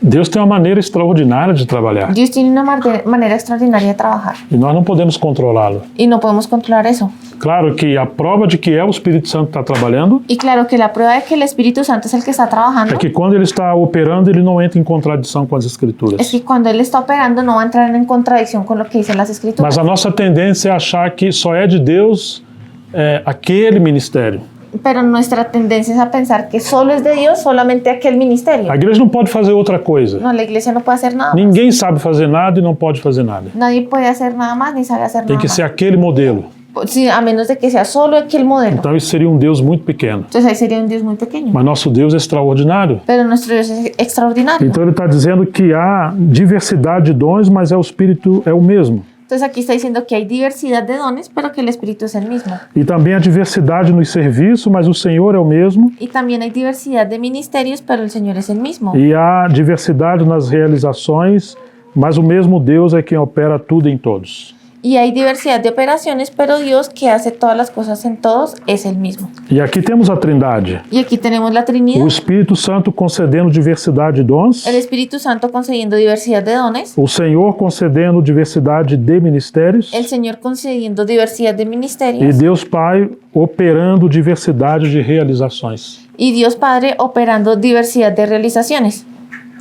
Speaker 1: Deus tem uma maneira extraordinária de trabalhar
Speaker 2: Dios tiene una manera extraordinaria de trabajar
Speaker 1: e nós não podemos controlá-lo.
Speaker 2: y no podemos controlar eso.
Speaker 1: Claro que a prova de que é o Espírito Santo que está trabalhando
Speaker 2: Y claro que la prueba de que el Espíritu Santo es el que está trabajando
Speaker 1: é que quando ele está operando, ele não entra em contradição com as Escrituras.
Speaker 2: es que cuando Él está operando no va a entrar en contradicción con lo que dicen las Escrituras.
Speaker 1: Mas a nossa tendência é achar que só é de Deus aquele ministério.
Speaker 2: Pero nuestra tendencia es a pensar que solo es de Dios solamente aquel ministerio.
Speaker 1: A igreja não pode fazer outra coisa.
Speaker 2: No, la iglesia no puede hacer nada más.
Speaker 1: Ninguém sabe fazer nada e não pode fazer nada.
Speaker 2: Nadie puede hacer nada más ni sabe hacer
Speaker 1: Tem
Speaker 2: nada
Speaker 1: que
Speaker 2: más.
Speaker 1: ser aquele modelo.
Speaker 2: Sí, a menos de que sea solo aquel modelo.
Speaker 1: Então isso seria um Deus muito pequeno.
Speaker 2: Entonces ahí sería un Dios muy pequeño.
Speaker 1: Mas nosso Deus é extraordinário.
Speaker 2: Pero nuestro Dios es extraordinario.
Speaker 1: Então ele está dizendo que há diversidade de dons, mas o Espírito é o mesmo.
Speaker 2: Entonces aquí está diciendo que hay diversidad de dones, pero que el Espíritu es el mismo.
Speaker 1: E também há diversidade nos serviços, mas o Senhor é o mesmo.
Speaker 2: Y también hay diversidad de ministerios, pero el Señor es el mismo.
Speaker 1: E há diversidade nas realizações, mas o mesmo Deus é quem opera tudo em todos.
Speaker 2: Y hay diversidad de operaciones, pero Dios que hace todas las cosas en todos es el mismo.
Speaker 1: E aqui temos a Trindade.
Speaker 2: Y aquí tenemos la
Speaker 1: O
Speaker 2: Trinidad,
Speaker 1: Espírito Santo concedendo diversidade de dons,
Speaker 2: el Espíritu Santo concediendo diversidad de dones,
Speaker 1: o Senhor concedendo diversidade de ministérios
Speaker 2: el Señor concediendo diversidad de
Speaker 1: e
Speaker 2: ministerios
Speaker 1: Deus Pai operando diversidade de realizações.
Speaker 2: y Dios Padre operando diversidad de realizaciones.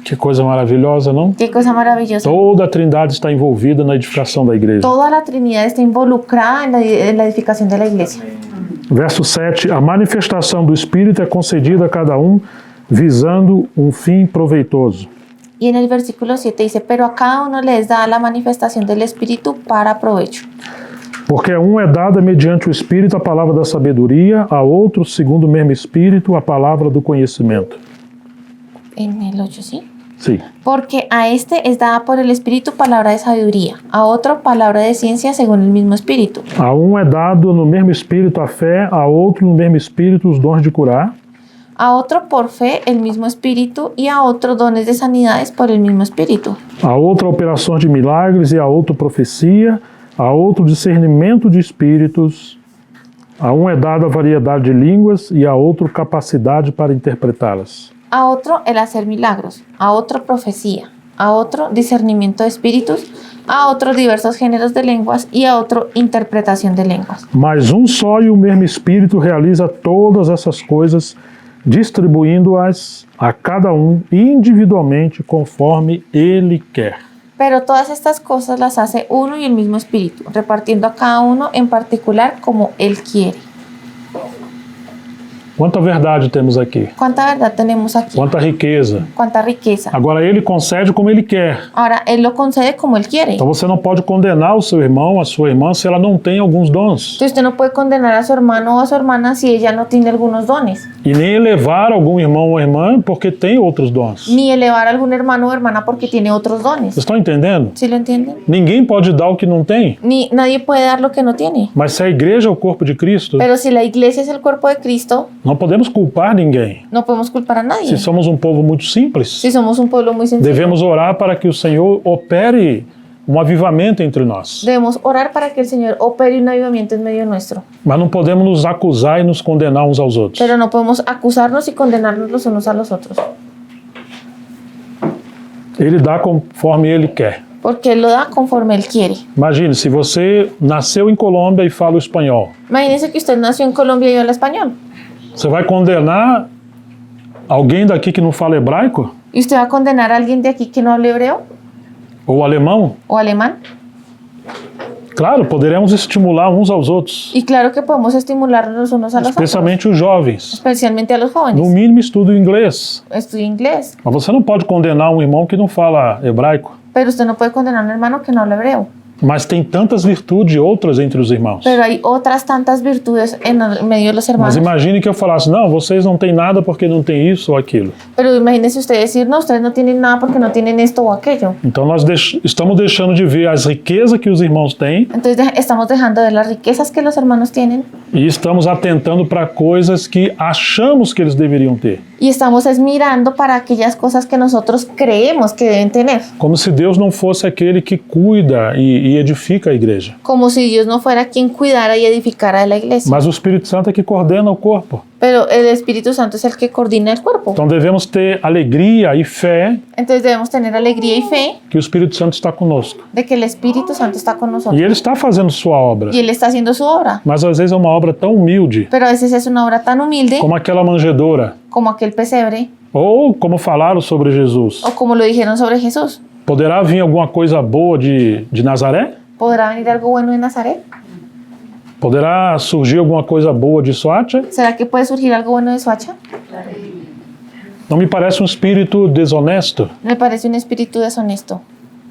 Speaker 1: Que coisa maravilhosa, não?
Speaker 2: Qué cosa maravillosa.
Speaker 1: Toda a Trindade está envolvida na edificação da igreja.
Speaker 2: Toda la Trinidad está involucrada en la edificación de la iglesia.
Speaker 1: Verso 7, a manifestação do Espírito é concedida a cada um visando um fim proveitoso.
Speaker 2: Y en el versículo 7 dice, pero a cada uno les da la manifestación del Espíritu para provecho.
Speaker 1: Porque a um é dada mediante o Espírito a palavra da sabedoria, a outro, segundo o mesmo Espírito, a palavra do conhecimento.
Speaker 2: En el 8, ¿sí?
Speaker 1: Sim.
Speaker 2: Porque a este es dada por el Espíritu palabra de sabiduría, a otro palabra de ciencia según el mismo Espíritu.
Speaker 1: A um é dado no mesmo Espírito a fé, a outro no mesmo Espírito os dons de curar,
Speaker 2: A otro por fe el mismo Espíritu y a otro dones de sanidades por el mismo Espíritu.
Speaker 1: a outra operação de milagres e a outro profecia, a outro discernimento de espíritos, a um é dada a variedade de línguas e a outro capacidade para interpretá-las.
Speaker 2: A otro el hacer milagros, a otro profecía, a otro discernimiento de espíritus, a otro diversos géneros de lenguas y a otro interpretación de lenguas.
Speaker 1: Mas um só e o mesmo Espírito realiza todas essas coisas, distribuindo-as a cada um individualmente conforme Ele quer.
Speaker 2: Pero todas estas cosas las hace uno y el mismo Espíritu, repartiendo a cada uno en particular como Él quiere.
Speaker 1: Quanta verdade temos aqui,
Speaker 2: ¿Cuánta verdad tenemos aquí?
Speaker 1: quanta riqueza.
Speaker 2: ¿Cuánta riqueza?
Speaker 1: Agora Ele concede como Ele quer.
Speaker 2: Ahora, Él lo concede como Él quiere.
Speaker 1: Então você não pode condenar o seu irmão, a sua irmã, se ela não tem alguns dons.
Speaker 2: Entonces usted no puede condenar a su hermano o a su hermana si ella no tiene algunos dones.
Speaker 1: E nem elevar algum irmão ou irmã porque tem outros dons.
Speaker 2: Ni elevar a algún hermano o hermana porque tiene otros dones.
Speaker 1: Vocês estão entendendo?
Speaker 2: ¿Sí lo entienden?
Speaker 1: Ninguém pode dar o que não tem.
Speaker 2: Ni nadie puede dar lo que no tiene.
Speaker 1: Mas se a igreja é o corpo de Cristo,
Speaker 2: Pero si la iglesia es el cuerpo de Cristo,
Speaker 1: não podemos culpar ninguém.
Speaker 2: no podemos culpar a nadie.
Speaker 1: Se somos um povo muito simples,
Speaker 2: Si somos un pueblo muy sencillo,
Speaker 1: devemos orar para que o Senhor opere um avivamento entre nós.
Speaker 2: debemos orar para que el Señor opere un avivamiento en medio nuestro.
Speaker 1: Mas não podemos nos acusar e nos condenar uns aos outros.
Speaker 2: Pero no podemos acusarnos y condenarnos los unos a los otros.
Speaker 1: Ele dá conforme Ele quer.
Speaker 2: Porque Él lo da conforme Él quiere.
Speaker 1: Imagine, se você nasceu em Colômbia e fala o espanhol,
Speaker 2: Imagínese que usted nació en Colombia y habla español.
Speaker 1: você vai condenar alguém daqui que não fala hebraico?
Speaker 2: ¿Y usted va a condenar a alguien de aquí que no hable hebreo
Speaker 1: Ou alemão?
Speaker 2: o alemán?
Speaker 1: Claro, poderemos estimular uns aos outros,
Speaker 2: Y claro que podemos estimularnos los unos a los otros.
Speaker 1: especialmente os jovens.
Speaker 2: Especialmente a los
Speaker 1: No
Speaker 2: jóvenes.
Speaker 1: mínimo, estudo inglês.
Speaker 2: Estudia inglés.
Speaker 1: Mas você não pode condenar um irmão que não fala hebraico.
Speaker 2: Pero usted no puede condenar a un hermano que no habla hebreo.
Speaker 1: Mas tem tantas virtudes outras entre os irmãos.
Speaker 2: Pero hay otras tantas virtudes en el medio de los
Speaker 1: Mas
Speaker 2: hermanos.
Speaker 1: imagine que eu falasse, não, vocês não têm nada porque não tem isso ou aquilo.
Speaker 2: Pero imagínese usted decir, no, ustedes no tienen nada porque no tienen esto o aquello.
Speaker 1: Então nós estamos deixando de ver as riquezas que os irmãos têm
Speaker 2: Entonces estamos dejando de ver las riquezas que los hermanos tienen
Speaker 1: e estamos atentando para coisas que achamos que eles deveriam ter.
Speaker 2: y estamos es mirando para aquellas cosas que nosotros creemos que deben tener.
Speaker 1: Como se Deus não fosse aquele que cuida e edifica a igreja.
Speaker 2: Como si Dios no fuera quien cuidara y edificara de la iglesia.
Speaker 1: Mas o Espírito Santo é que coordena o corpo.
Speaker 2: pero el Espíritu Santo es el que coordina el cuerpo.
Speaker 1: Então devemos ter alegria e fé
Speaker 2: Entonces debemos tener alegría y fe
Speaker 1: que o Espírito Santo está conosco.
Speaker 2: de que el Espíritu Santo está con
Speaker 1: E
Speaker 2: nosotros
Speaker 1: ele está fazendo sua obra.
Speaker 2: y Él está haciendo su obra.
Speaker 1: Mas às vezes é uma obra tão humilde,
Speaker 2: Pero a veces es una obra tan humilde
Speaker 1: como aquela manjedoura,
Speaker 2: como aquel pesebre
Speaker 1: ou como falaram sobre Jesus.
Speaker 2: o como lo dijeron sobre Jesús.
Speaker 1: Poderá vir alguma coisa boa de Nazaré?
Speaker 2: ¿Podrá venir algo bueno de Nazaret?
Speaker 1: Poderá surgir alguma coisa boa de Soacha?
Speaker 2: ¿Será que puede surgir algo bueno de Soacha?
Speaker 1: Não me parece um espírito desonesto,
Speaker 2: Me parece un espíritu deshonesto,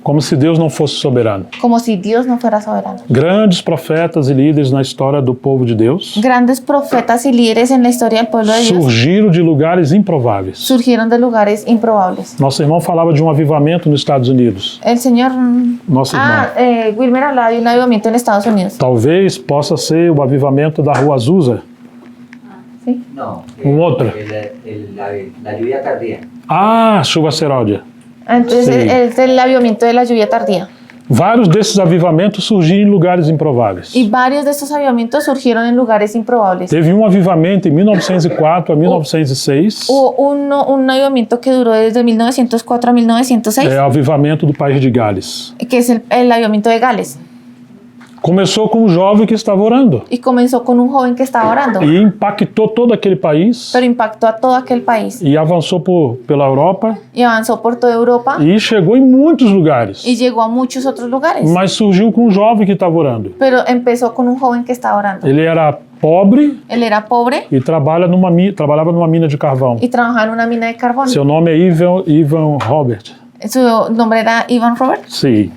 Speaker 1: como se Deus não fosse soberano.
Speaker 2: como si Dios no fuera soberano.
Speaker 1: Grandes profetas e líderes na história do povo de Deus
Speaker 2: Grandes profetas y líderes en la historia del pueblo de Dios
Speaker 1: surgiram de lugares improváveis.
Speaker 2: surgieron de lugares improbables.
Speaker 1: Nosso irmão falava de um avivamento nos Estados Unidos.
Speaker 2: El Señor...
Speaker 1: Nosso irmão.
Speaker 2: Wilmer hablaba de un avivamiento en Estados Unidos.
Speaker 1: Talvez possa ser o avivamento da Rua Azusa.
Speaker 2: ¿Sí?
Speaker 3: No,
Speaker 1: Otro.
Speaker 3: la lluvia tardía.
Speaker 1: Ah, chuva seródia.
Speaker 2: Entonces
Speaker 1: Sí.
Speaker 2: es el avivamiento de la lluvia tardía.
Speaker 1: Vários desses avivamentos surgiram em lugares improváveis.
Speaker 2: Y varios de estos avivamientos surgieron en lugares improbables.
Speaker 1: Teve um avivamento em 1904 a 1906.
Speaker 2: Hubo un avivamiento que duró desde 1904 a 1906,
Speaker 1: É o avivamento do país de Gales.
Speaker 2: que es el avivamiento de Gales.
Speaker 1: Começou com um jovem que estava orando
Speaker 2: Y comenzó con un joven que estaba orando,
Speaker 1: e impactou todo aquele país
Speaker 2: pero impactó a todo aquel país
Speaker 1: e avançou pela Europa
Speaker 2: y avanzó por toda Europa
Speaker 1: e chegou em muitos lugares.
Speaker 2: y llegó a muchos otros lugares.
Speaker 1: Mas surgiu com um jovem que estava orando.
Speaker 2: Pero empezó con un joven que estaba orando.
Speaker 1: Ele era pobre
Speaker 2: Él era pobre
Speaker 1: e trabalhava numa mina de carvão.
Speaker 2: y trabajaba en una mina de carbón.
Speaker 1: Seu nome é Ivan Robert.
Speaker 2: Su nombre era Ivan Robert.
Speaker 1: Sim.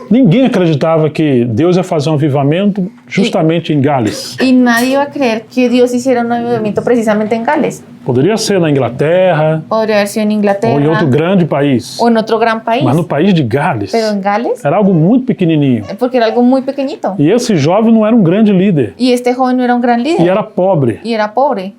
Speaker 1: Ninguém acreditava que Deus ia fazer um avivamento justamente em Gales.
Speaker 2: Y nadie iba a creer que Dios hiciera un avivamiento precisamente en Gales.
Speaker 1: Poderia ser na Inglaterra
Speaker 2: Podría haber sido en
Speaker 1: ou em
Speaker 2: Inglaterra
Speaker 1: outro grande país.
Speaker 2: o en otro gran país.
Speaker 1: Mas no país de Gales
Speaker 2: Pero en Gales,
Speaker 1: era algo muito pequenininho.
Speaker 2: porque era algo muy pequeñito.
Speaker 1: E esse jovem não era um grande líder.
Speaker 2: Y este joven no era un gran
Speaker 1: E
Speaker 2: líder.
Speaker 1: era pobre.
Speaker 2: Y era pobre.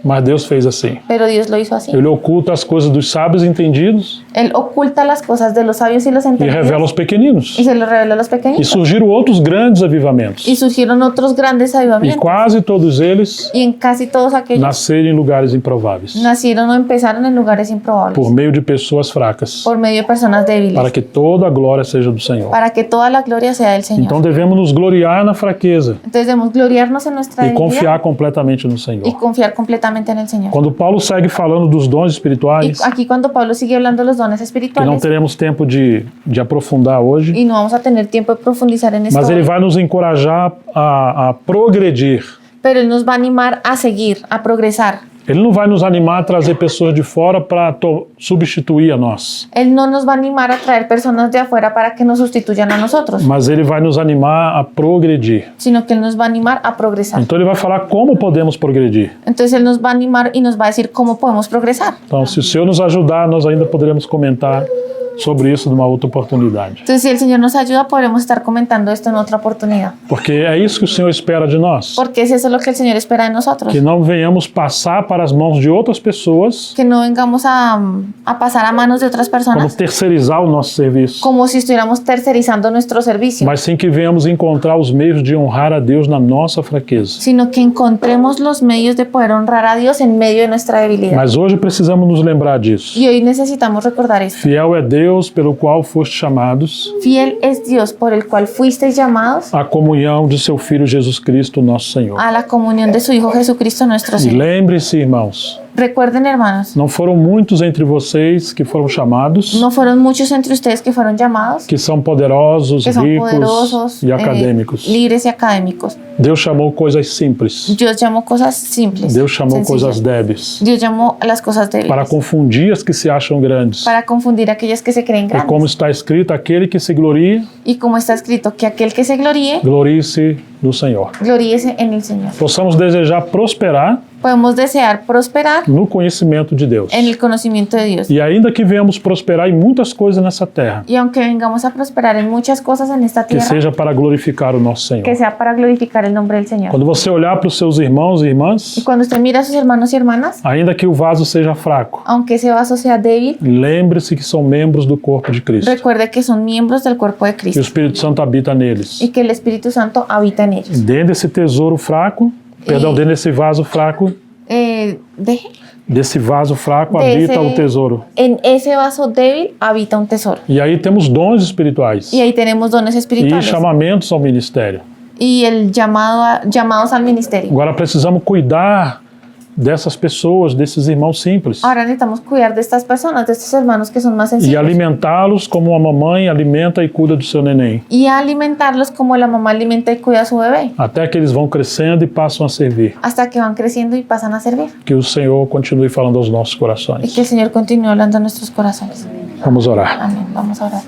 Speaker 1: Mas Deus fez assim.
Speaker 2: Pero Dios lo hizo así.
Speaker 1: Ele oculta as coisas dos sábios e entendidos
Speaker 2: Él oculta las cosas de los sabios y los
Speaker 1: e revela
Speaker 2: entendidos
Speaker 1: aos pequeninos.
Speaker 2: y se los revela a los
Speaker 1: E
Speaker 2: pequeñitos.
Speaker 1: surgiram outros grandes avivamentos.
Speaker 2: Y surgieron otros grandes
Speaker 1: E
Speaker 2: avivamientos.
Speaker 1: quase todos eles
Speaker 2: Y en casi todos aquellos
Speaker 1: nasceram em lugares improváveis.
Speaker 2: nacieron o empezaron en lugares improbables.
Speaker 1: Por meio de pessoas fracas.
Speaker 2: Por medio de personas débiles.
Speaker 1: Para que toda a glória seja do Senhor.
Speaker 2: Para que toda la gloria sea del Señor.
Speaker 1: Então devemos nos gloriar na fraqueza
Speaker 2: Entonces debemos gloriarnos en nuestra
Speaker 1: e
Speaker 2: debilidad
Speaker 1: confiar completamente no
Speaker 2: y
Speaker 1: Senhor.
Speaker 2: confiar completamente en el Señor.
Speaker 1: Quando Paulo segue falando dos dons
Speaker 2: Y
Speaker 1: espirituais,
Speaker 2: aquí cuando Pablo sigue hablando de los dones
Speaker 1: que não
Speaker 2: espirituales,
Speaker 1: teremos tempo de aprofundar hoje,
Speaker 2: y no vamos a tener tiempo de profundizar en esto,
Speaker 1: mas ele vai nos encorajar a progredir.
Speaker 2: pero Él nos va a animar a seguir, a progresar.
Speaker 1: Ele não vai nos animar a trazer pessoas de fora para substituir a nós,
Speaker 2: Él no nos va a animar a traer personas de afuera para que nos sustituyan a nosotros,
Speaker 1: mas ele vai nos animar a progredir.
Speaker 2: sino que Él nos va a animar a progresar.
Speaker 1: Então ele vai falar como podemos progredir.
Speaker 2: Entonces Él nos va a animar y nos va a decir cómo podemos progresar.
Speaker 1: Então, se o Senhor nos ajudar, nós ainda poderemos comentar sobre isso numa outra oportunidade.
Speaker 2: Entonces si el Señor nos ayuda, podremos estar comentando esto en otra oportunidad.
Speaker 1: Porque é isso que o Senhor espera de nós.
Speaker 2: Porque es eso lo que el Señor espera de nosotros.
Speaker 1: Que não venhamos passar para as mãos de outras pessoas
Speaker 2: Que no vengamos a pasar a manos de otras
Speaker 1: como
Speaker 2: personas
Speaker 1: terceirizar o nosso serviço,
Speaker 2: como si estuviéramos tercerizando nuestro servicio,
Speaker 1: mas sim que venhamos encontrar os meios de honrar a Deus na nossa fraqueza.
Speaker 2: sino que encontremos los medios de poder honrar a Dios en medio de nuestra debilidad.
Speaker 1: Mas hoje precisamos nos lembrar disso.
Speaker 2: Y hoy necesitamos recordar esto.
Speaker 1: Fiel é Deus pelo qual foste chamados
Speaker 2: Fiel es Dios por el cual fuisteis llamados
Speaker 1: à comunhão de seu Filho Jesus Cristo, nosso Senhor.
Speaker 2: a la comunión de su Hijo Jesucristo nuestro
Speaker 1: E
Speaker 2: Señor.
Speaker 1: lembre-se, irmãos,
Speaker 2: Recuerden, hermanos,
Speaker 1: não foram muitos entre vocês que foram chamados,
Speaker 2: no fueron muchos entre ustedes que fueron llamados,
Speaker 1: que são poderosos,
Speaker 2: que son
Speaker 1: ricos
Speaker 2: poderosos,
Speaker 1: e acadêmicos.
Speaker 2: libres y académicos.
Speaker 1: Deus chamou coisas simples.
Speaker 2: Dios llamó cosas simples,
Speaker 1: Deus chamou
Speaker 2: sencillas.
Speaker 1: coisas débeis
Speaker 2: Dios llamó a las cosas débiles
Speaker 1: para confundir as que se acham grandes.
Speaker 2: para confundir a aquellas que se creen
Speaker 1: E
Speaker 2: grandes.
Speaker 1: como está escrito, aquele que se gloria,
Speaker 2: Y como está escrito, que aquel que se gloríe,
Speaker 1: glorie-se no Senhor.
Speaker 2: gloríese en el Señor.
Speaker 1: Possamos desejar prosperar
Speaker 2: Podemos desear prosperar
Speaker 1: no conhecimento de Deus.
Speaker 2: en el conocimiento de Dios.
Speaker 1: E ainda que venhamos prosperar em muitas coisas nessa terra,
Speaker 2: Y aunque vengamos a prosperar en muchas cosas en esta
Speaker 1: que
Speaker 2: tierra,
Speaker 1: seja para glorificar o nosso Senhor.
Speaker 2: que sea para glorificar el nombre del Señor.
Speaker 1: Quando você olhar para os seus irmãos e irmãs,
Speaker 2: Y cuando usted mira a sus hermanos y hermanas,
Speaker 1: ainda que o vaso seja fraco,
Speaker 2: aunque ese vaso sea débil,
Speaker 1: lembre-se que são membros do corpo de Cristo.
Speaker 2: recuerde que son miembros del cuerpo de
Speaker 1: E o
Speaker 2: Cristo
Speaker 1: Espírito Santo habita neles.
Speaker 2: y que el Espíritu Santo habita en ellos.
Speaker 1: Dentro desse tesouro fraco, Perdão, dentro desse vaso fraco, desse vaso fraco habita o tesouro.
Speaker 2: En ese vaso débil habita un tesoro.
Speaker 1: E aí temos dons espirituais
Speaker 2: Y ahí tenemos dones
Speaker 1: e
Speaker 2: espirituales
Speaker 1: chamamentos ao ministério.
Speaker 2: y el llamados al ministerio.
Speaker 1: Agora precisamos cuidar dessas pessoas, desses irmãos simples,
Speaker 2: Ahora necesitamos cuidar de estas personas, de estos hermanos que son más
Speaker 1: e
Speaker 2: sencillos.
Speaker 1: alimentá-los como uma mamãe alimenta e cuida do seu neném,
Speaker 2: Y alimentarlos como la mamá alimenta y cuida a su bebé,
Speaker 1: até que eles vão crescendo e passam a servir.
Speaker 2: hasta que van creciendo y pasan a servir.
Speaker 1: Que o Senhor continue falando aos nossos
Speaker 2: Y
Speaker 1: corações.
Speaker 2: que el Señor continúe hablando a nuestros corazones.
Speaker 1: Vamos orar.
Speaker 2: Amén. Vamos a orar.